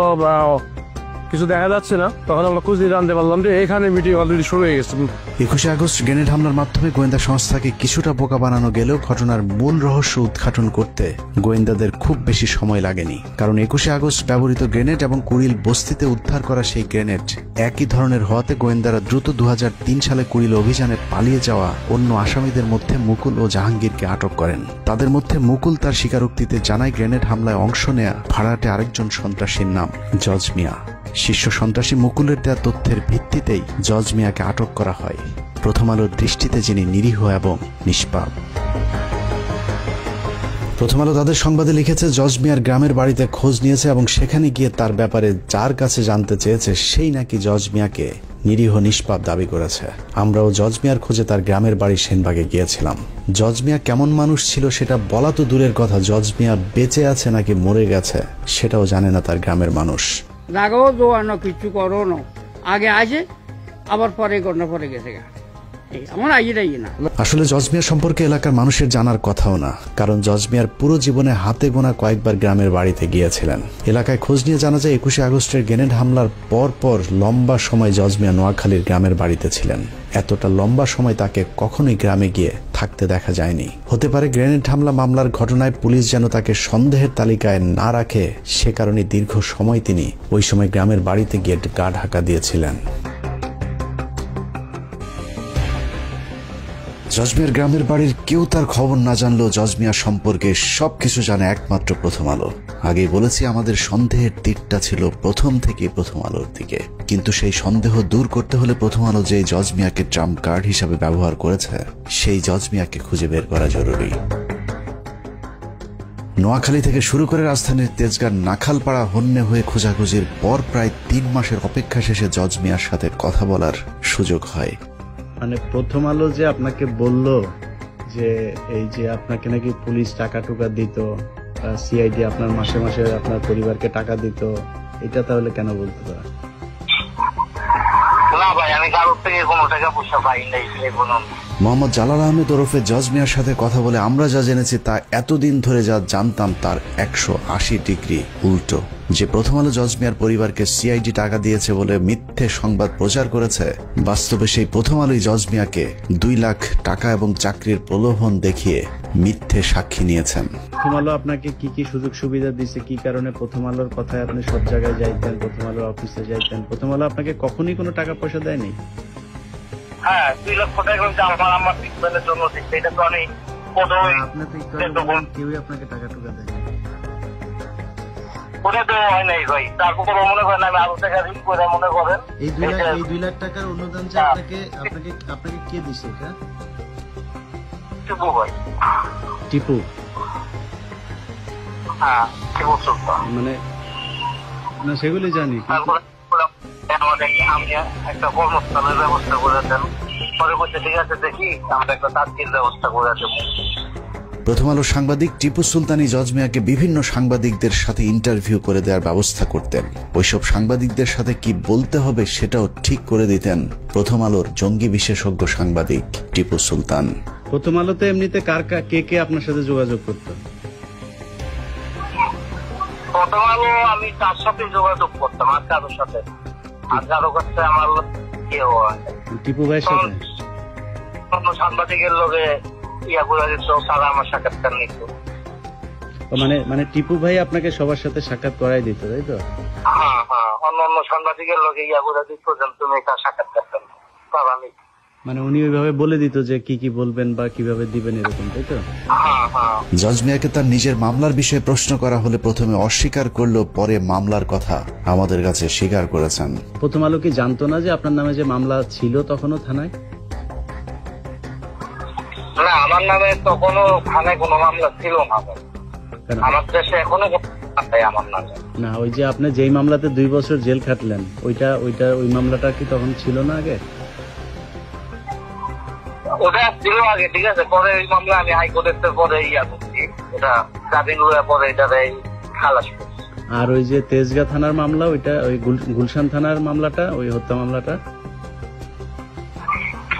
কিছু দেখা যাচ্ছে না, তখন আমরা খুঁজে জানতে পারলাম যে এখানে মিটিং অলরেডি শুরু হয়ে গেছে। 21 আগস্ট গ্রেনেড হামলার মাধ্যমে গোয়েন্দা সংস্থাকে কিছুটা বোকা বানানো গেলেও ঘটনার মূল রহস্য উদ্ঘাটন করতে গোয়েন্দাদের খুব বেশি সময় লাগেনি, কারণ 21 আগস্ট ব্যবহৃত গ্রেনেড এবং কুড়িল বস্তিতে উদ্ধার করা সেই গ্রেনেড একই ধরনের হওয়াতে গোয়েন্দারা দ্রুত 2003 সালে কুড়িল অভিযানে পালিয়ে যাওয়া অন্য আসামিদের মধ্যে মুকুল ও জাহাঙ্গীরকে আটক করেন। তাদের মধ্যে মুকুল তার স্বীকারোক্তিতে জানায় গ্রেনেড হামলায় অংশ নেয়া ভাড়াটে আরেকজন সন্ত্রাসীর নাম জজ মিয়া। শীর্ষ সন্ত্রাসী মুকুলের দেওয়া তথ্যের ভিত্তিতেই জজ মিয়াকে আটক করা হয়, প্রথম আলোর দৃষ্টিতে যিনি নিরীহ এবং নিষ্পাপ। প্রথম আলো তাদের সংবাদে লিখেছে, জজ মিয়ার গ্রামের বাড়িতে খোঁজ নিয়েছে এবং সেখানে গিয়ে তার ব্যাপারে যার কাছে জানতে চেয়েছে সেই নাকি জজ মিয়াকে নিরীহ নিষ্পাপ দাবি করেছে। আমরাও জজ মিয়ার খোঁজে তার গ্রামের বাড়ি সেনবাগে গিয়েছিলাম। জজ মিয়া কেমন মানুষ ছিল সেটা বলা তো দূরের কথা, জজ মিয়া বেঁচে আছে নাকি মরে গেছে সেটাও জানে না তার গ্রামের মানুষ। জাগাও দোয়ানো কিছু করো না, আগে আসে আবার পরে ঘটনা পরে গেছে আমার আইয়ে না। আসলে জজ মিয়া সম্পর্কে এলাকার মানুষের জানার কথাও না, কারণ জজ মিয়ার পুরো জীবনে হাতে গোনা কয়েকবার গ্রামের বাড়িতে গিয়েছিলেন। এলাকায় খোঁজ নিয়ে জানা যায় 21 আগস্টের গ্রেনেড হামলার পর লম্বা সময় জজ মিয়া নোয়াখালীর গ্রামের বাড়িতে ছিলেন। এতটা লম্বা সময় তাকে কখনোই গ্রামে গিয়ে থাকতে দেখা যায়নি। হতে পারে গ্রেনেড হামলা মামলার ঘটনায় পুলিশ যেন তাকে সন্দেহের তালিকায় না রাখে, সে কারণে দীর্ঘ সময় তিনি ওই সময় গ্রামের বাড়িতে গিয়ে গা ঢাকা দিয়েছিলেন। জজ মিয়ার গ্রামের বাড়ির কেউ তার খবর না জানলেও জজ মিয়া সম্পর্কে সবকিছু জানে একমাত্র প্রথম আলো। আগেই বলেছি, আমাদের সন্দেহের তীরটা ছিল প্রথম থেকে প্রথম আলোর দিকে, কিন্তু সেই সন্দেহ দূর করতে হলে প্রথম আলো যে জজ মিয়াকে ট্রাম্প কার্ড হিসাবে ব্যবহার করেছে সেই জজ মিয়াকে খুঁজে বের করা জরুরি। নোয়াখালী থেকে শুরু করে রাজধানীর তেজগাঁর নাখালপাড়া হন্যে হয়ে খোঁজাখুঁজির পর প্রায় 3 মাসের অপেক্ষা শেষে জজ মিয়ার সাথে কথা বলার সুযোগ হয়। মানে প্রথম আলো যে আপনাকে বলল যে এই যে আপনাকে নাকি পুলিশ টাকা টুকা দিত, সিআইডি আপনার মাসে মাসে আপনার পরিবারকে টাকা দিত, এটা তাহলে কেন বলতে পারে? না ভাই, আমি কারোর থেকে কোনো টাকা পয়সা পাই নাই। মোহাম্মদ জালাল আহমেদ ওরফে জজ মিয়ার সাথে কথা বলে আমরা যা জেনেছি তা এতদিন ধরে যা জানতাম তার 180 ডিগ্রি উল্টো। যে প্রথম আলো জজ মিয়ার পরিবারকে সিআইডি টাকা দিয়েছে বলে মিথ্যে সংবাদ প্রচার করেছে, বাস্তবে সেই প্রথম আলোই জজ মিয়াকে 2 লাখ টাকা এবং চাকরির প্রলোভন দেখিয়ে মিথ্যে সাক্ষী নিয়েছেন। প্রথম আলো আপনাকে কি কি সুযোগ সুবিধা দিছে, কি কারণে প্রথম আলোর কথায় আপনি সব জায়গায় যাইতেন, প্রথম আলোর অফিসে যাইতেন? প্রথম আলো আপনাকে কখনই কোনো টাকা পয়সা দেয়নি? হ্যাঁ, 2 লক্ষ টাকা আমার ট্রিটমেন্টের জন্য দিচ্ছে। এটা তো আমি কেউই আপনাকে টাকা টুকা দেয়নি? ওটা তো হয় নাই ভাই। তারপর মনে করেন আমি আরো টাকা ঋণ করে মনে করেন এই 2 লাখ টাকার অনুদান যে আপনাকে কে দিছে? এটা টিপু ভাই। টিপু? হ্যাঁ, টিপু সুলতান। মানে না, সেগুলি জানি। আমি একটা কর্মস্থানের ব্যবস্থা করে দেন, পরে বলছে ঠিক আছে দেখি আমরা একটা তাৎক্ষণিক ব্যবস্থা করে দেবো। প্রথম আলো সাংবাদিক টিপু সুলতানি জজ মিয়াকে বিভিন্ন সাংবাদিকদের সাথে ইন্টারভিউ করে দেওয়ার ব্যবস্থা করতেন। ওইসব সাংবাদিকদের সাথে কি বলতে হবে সেটাও ঠিক করে দিতেন প্রথম আলোর জঙ্গি বিশেষজ্ঞ সাংবাদিক টিপু সুলতান। প্রথম আলোতে এমনিতে কে আপনার সাথে যোগাযোগ করত? প্রথম আলো আমি তার সাথে যোগাযোগ করতাম, আর কারোর সাথে, আর কারো কাছে আমার কেউ টিপু ভাইয়ের সাথে সাংবাদিকের লোকে ইয়া করে দিত, তারা আমার সাক্ষাৎকার নিত। মানে টিপু ভাই আপনাকে সবার সাথে সাক্ষাৎ করাই দিত, তাই তো? হ্যাঁ হ্যাঁ, অন্য সাংবাদিকের লোকে ইয়া করে দিত যে তুমি তার সাক্ষাৎকার তারা নিত। মানে উনি ওইভাবে বলে দিত যে কি কি বলবেন বা কিভাবে দিবেন, এরকম, তাই তো? জজ মিয়াকে তার নিজের মামলার বিষয়ে প্রশ্ন করা হলে প্রথমে অস্বীকার করলেও পরে মামলার কথা আমাদের কাছে স্বীকার করেছেন। প্রথম আলো কি জানতো না যে আপনার নামে যে মামলা ছিল তখনও থানায়? না, আমার নামে তখনও থানায় কোনো মামলা ছিল না। আমার দেশে এখনো আমার নামে না। ওই যে আপনি যেই মামলাতে 2 বছর জেল খাটলেন, ওই মামলাটা কি তখন ছিল না আগে? ওটা ছিল আগে, ঠিক আছে। পরে ওই মামলা আমি হাইকোর্টের পরে ইয়া করছি, ওটা জামিন লওয়ার পরে এটা খালাস করছি। আর ওই যে তেজগাঁ থানার মামলা, ওইটা ওই গুলশান থানার মামলাটা, ওই হত্যা মামলাটা,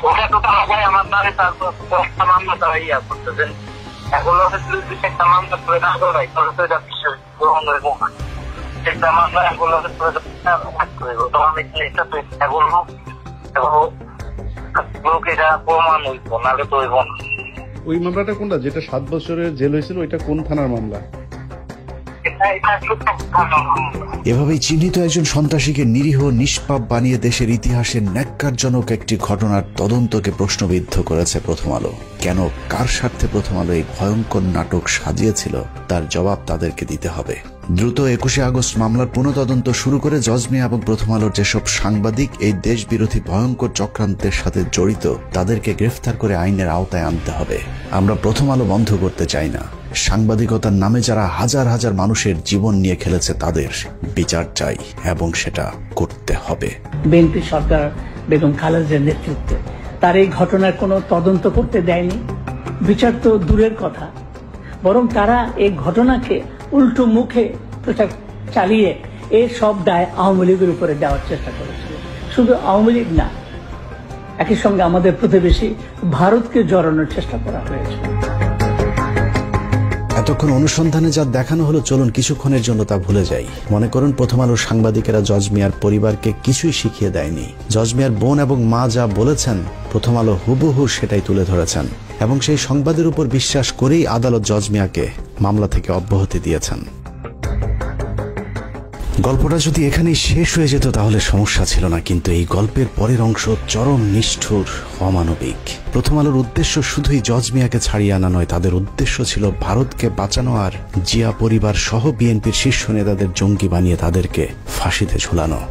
ওটা তো ভাই আমার নামে তারপর মামলা তারা ইয়া করতেছেন। এগুলো একটা মামলা করে না করাই তাহলে তো এটা বিশ্বাস গ্রহণ হইব না। একটা মামলা এগুলো তো আমি এটা তো এগুলো এটা প্রমাণ হইব, নাহলে তো হইব না। ওই মামলাটা কোনটা, যেটা 7 বছরের জেল হয়েছিল, ওইটা কোন থানার মামলা? এভাবেই চিহ্নিত একজন সন্ত্রাসীকে নিরীহ নিষ্পাপ বানিয়ে দেশের ইতিহাসের ন্যাক্কারজনক একটি ঘটনার তদন্তকে প্রশ্নবিদ্ধ করেছে প্রথম আলো। কেন, কার স্বার্থে প্রথম আলো এই ভয়ঙ্কর নাটক সাজিয়েছিল তার জবাব তাদেরকে দিতে হবে। দ্রুত 21শে আগস্ট মামলার পুনঃতদন্ত শুরু করে জজ মিয়া এবং প্রথম আলোর যেসব সাংবাদিক এই দেশ বিরোধী ভয়ঙ্কর চক্রান্তের সাথে জড়িত তাদেরকে গ্রেফতার করে আইনের আওতায় আনতে হবে। আমরা প্রথম আলো বন্ধ করতে চাই না। সাংবাদিকতার নামে যারা হাজার হাজার মানুষের জীবন নিয়ে খেলেছে তাদের বিচার চাই এবং সেটা করতে হবে। বিএনপি সরকার বেগম খালেদার নেতৃত্বে তার এই ঘটনার কোনো তদন্ত করতে দেয়নি, বিচার তো দূরের কথা, বরং তারা এই ঘটনাকে উল্টো মুখে প্রচার চালিয়ে এই সব দায় আওয়ামী লীগের উপরে দেওয়ার চেষ্টা করেছিল। শুধু আওয়ামী লীগ না, একই সঙ্গে আমাদের প্রতিবেশী ভারতকে জড়ানোর চেষ্টা করা হয়েছে। এতক্ষণ অনুসন্ধানে যা দেখানো হলো, চলুন কিছুক্ষণের জন্য তা ভুলে যাই। মনে করুন প্রথম আলোর সাংবাদিকেরা জজ মিয়ার পরিবারকে কিছুই শিখিয়ে দেয়নি। জজ মিয়ার বোন এবং মা যা বলেছেন প্রথম আলো হুবহু সেটাই তুলে ধরেছেন এবং সেই সংবাদের উপর বিশ্বাস করেই আদালত জজ মিয়াকে মামলা থেকে অব্যাহতি দিয়েছেন। গল্পটা যদি এখানেই শেষ হয়ে যেত তাহলে সমস্যা ছিল না, কিন্তু এই গল্পের পরের অংশ চরম নিষ্ঠুর, অমানবিক। প্রথম আলোর উদ্দেশ্য শুধুই জজ মিয়াকে ছাড়িয়ে আনা নয়, তাদের উদ্দেশ্য ছিল ভারতকে বাঁচানো আর জিয়া পরিবার সহ বিএনপির শীর্ষ নেতাদের জঙ্গি বানিয়ে তাদেরকে ফাঁসিতে ঝুলানো।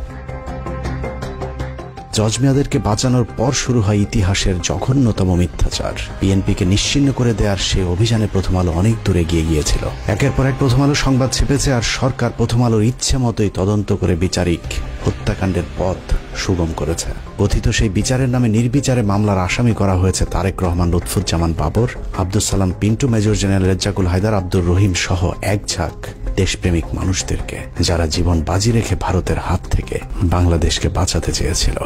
জজ মিয়াদেরকে বাঁচানোর পর শুরু হয় ইতিহাসের জঘন্যতম মিথ্যাচার। বিএনপিকে নিশ্চিহ্ন করে দেওয়ার সে অভিযানে প্রথম আলো অনেক দূরে গিয়ে গিয়েছিল। একের পর এক প্রথম আলো সংবাদ ছেপেছে আর সরকার প্রথম আলোর ইচ্ছে মতোই তদন্ত করে বিচারিক হত্যাকাণ্ডের পথ সুগম করেছে। কথিত সেই বিচারের নামে নির্বিচারে মামলার আসামি করা হয়েছে তারেক রহমান, লুৎফুজ্জামান বাবর, আব্দুল সালাম পিন্টু, মেজর জেনারেল রেজ্জাকুল হায়দার, আব্দুর রহিম সহ এক ঝাঁক দেশপ্রেমিক মানুষদেরকে, যারা জীবন বাজি রেখে ভারতের হাত থেকে বাংলাদেশকে বাঁচাতে চেয়েছিল।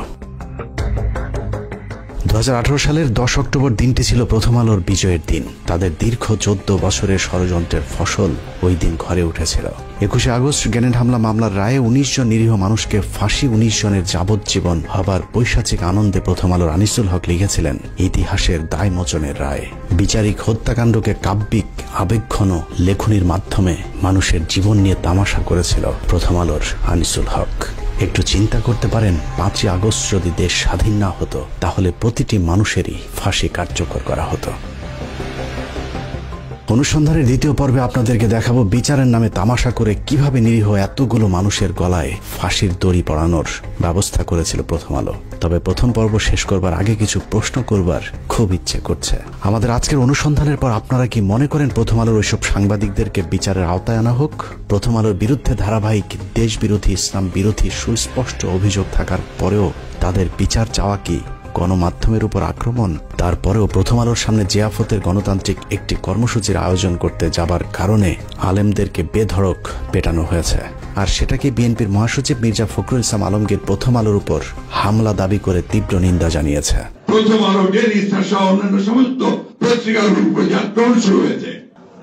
2018 সালের 10 অক্টোবর দিনটি ছিল প্রথম আলোর বিজয়ের দিন। তাদের দীর্ঘ 14 বছরের ষড়যন্ত্রের ফসল ওই দিন ঘরে উঠেছিল। 21 আগস্ট গ্রেনেড হামলা মামলার রায়ে 19 জন নিরীহ মানুষকে ফাঁসি, 19 জনের যাবজ্জীবন হবার পৈশাচিক আনন্দে প্রথম আলোর আনিসুল হক লিখেছিলেন ইতিহাসের দায় মোচনের রায়। বিচারিক হত্যাকাণ্ডকে কাব্যিক আবেগঘন লেখনির মাধ্যমে মানুষের জীবন নিয়ে তামাশা করেছিল প্রথম আলোর আনিসুল হক। একটু চিন্তা করতে পারেন, 5 আগস্ট যদি দেশ স্বাধীন না হতো তাহলে প্রতিটি মানুষেরই ফাঁসি কার্যকর করা হতো। অনুসন্ধানের দ্বিতীয় পর্বে আপনাদেরকে দেখাবো বিচারের নামে তামাশা করে কিভাবে নিরীহ এতগুলো মানুষের গলায় ফাঁসির দড়ি পরানোর ব্যবস্থা করেছিল প্রথম আলো। তবে প্রথম পর্ব শেষ করবার আগে কিছু প্রশ্ন করবার খুব ইচ্ছে করছে। আমাদের আজকের অনুসন্ধানের পর আপনারা কি মনে করেন প্রথম আলোর ওইসব সাংবাদিকদেরকে বিচারের আওতায় আনা হোক? প্রথম আলোর বিরুদ্ধে ধারাবাহিক দেশ বিরোধী, ইসলাম বিরোধী সুস্পষ্ট অভিযোগ থাকার পরেও তাদের বিচার চাওয়া কি গণমাধ্যমের উপর আক্রমণ? তারপরেও প্রথম আলোর সামনে জিয়াফতের গণতান্ত্রিক একটি কর্মসূচির আয়োজন করতে যাবার কারণে আলেমদেরকে বেধড়ক পেটানো হয়েছে। আর সেটাকে বিএনপির মহাসচিব মির্জা ফখরুল ইসলাম আলমগীর প্রথম আলোর উপর হামলা দাবি করে তীব্র নিন্দা জানিয়েছে। প্রথম আলো, ডেইলি স্টার সহ অন্যান্য সমস্ত পত্রিকার উপর যে আক্রমণ শুরু হয়েছে,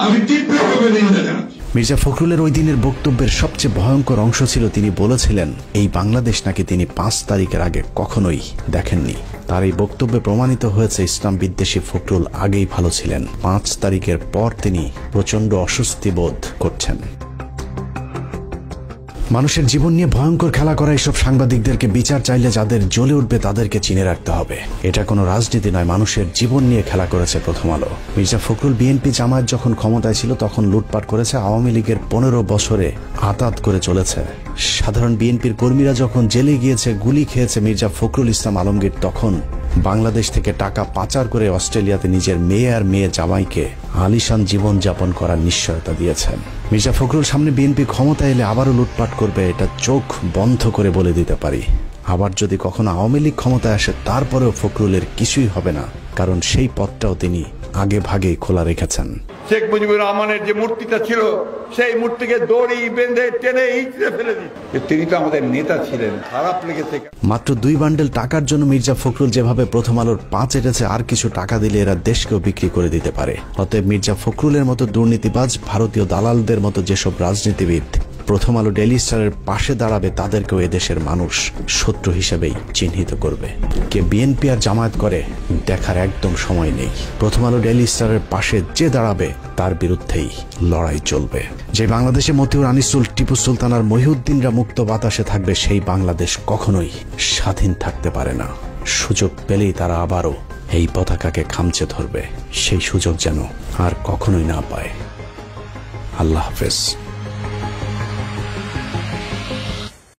আমি তীব্রভাবে নিন্দা জানাচ্ছি। মির্জা ফখরুলের ওই দিনের বক্তব্যের সবচেয়ে ভয়ঙ্কর অংশ ছিল তিনি বলেছিলেন এই বাংলাদেশ নাকি তিনি 5 তারিখের আগে কখনোই দেখেননি। তার এই বক্তব্যে প্রমাণিত হয়েছে ইসলাম বিদ্বেষী ফখরুল আগেই ভালো ছিলেন। 5 তারিখের পর তিনি প্রচন্ড অস্বস্তি বোধ করছেন। মানুষের জীবন নিয়ে ভয়ঙ্কর খেলা করা এইসব সাংবাদিকদেরকে বিচার চাইলে যাদের জ্বলে উঠবে তাদেরকে চিনে রাখতে হবে। এটা কোনো রাজনীতি নয়, মানুষের জীবন নিয়ে খেলা করেছে প্রথম আলো। মির্জা ফখরুল বিএনপি জামায়াত যখন ক্ষমতায় ছিল তখন লুটপাট করেছে, আওয়ামী লীগের 15 বছরে আতাত করে চলেছে। সাধারণ বিএনপির কর্মীরা যখন জেলে গিয়েছে, গুলি খেয়েছে, মির্জা ফখরুল ইসলাম আলমগীর তখন বাংলাদেশ থেকে টাকা পাচার করে অস্ট্রেলিয়াতে নিজের মেয়ে আর মেয়ে জামাইকে আলিশান জীবন যাপন করার নিশ্চয়তা দিয়েছেন। মির্জা ফখরুল সামনে বিএনপি ক্ষমতা এলে আবারও লুটপাট করবে, এটা চোখ বন্ধ করে বলে দিতে পারি। আবার যদি কখনো আওয়ামী লীগ ক্ষমতায় আসে তারপরেও ফখরুলের কিছুই হবে না, কারণ সেই পথটাও তিনি আগে ভাগেই খোলা রেখেছেন। শেখ মুজিবুর রহমানের যে মূর্তিটা ছিল সেই মূর্তিকে দড়ি বেঁধে টেনে ইঁচড়ে ফেলে দিচ্ছে। তিনি তো আমাদের নেতা ছিলেন, খারাপ লেগেছে। মাত্র 2 বান্ডেল টাকার জন্য মির্জা ফখরুল যেভাবে প্রথম আলোর 5 এটেছে, আর কিছু টাকা দিলে এরা দেশকেও বিক্রি করে দিতে পারে। অতএব মির্জা ফখরুলের মতো দুর্নীতিবাজ, ভারতীয় দালালদের মতো যেসব রাজনীতিবিদ প্রথম আলো ডেইলি স্টারের পাশে দাঁড়াবে তাদেরকেও এদেশের মানুষ শত্রু হিসেবেই চিহ্নিত করবে। কে বিএনপি আর জামায়াত করে দেখার একদম সময় নেই। প্রথম আলো ডেইলি স্টারের পাশে যে দাঁড়াবে তার বিরুদ্ধেই লড়াই চলবে। যে বাংলাদেশে মতিউর, আনিসুল, টিপু সুলতান আর মহিউদ্দিনরা মুক্ত বাতাসে থাকবে, সেই বাংলাদেশ কখনোই স্বাধীন থাকতে পারে না। সুযোগ পেলেই তারা আবারও এই পতাকাকে খামচে ধরবে, সেই সুযোগ যেন আর কখনোই না পায়। আল্লাহ হাফেজ।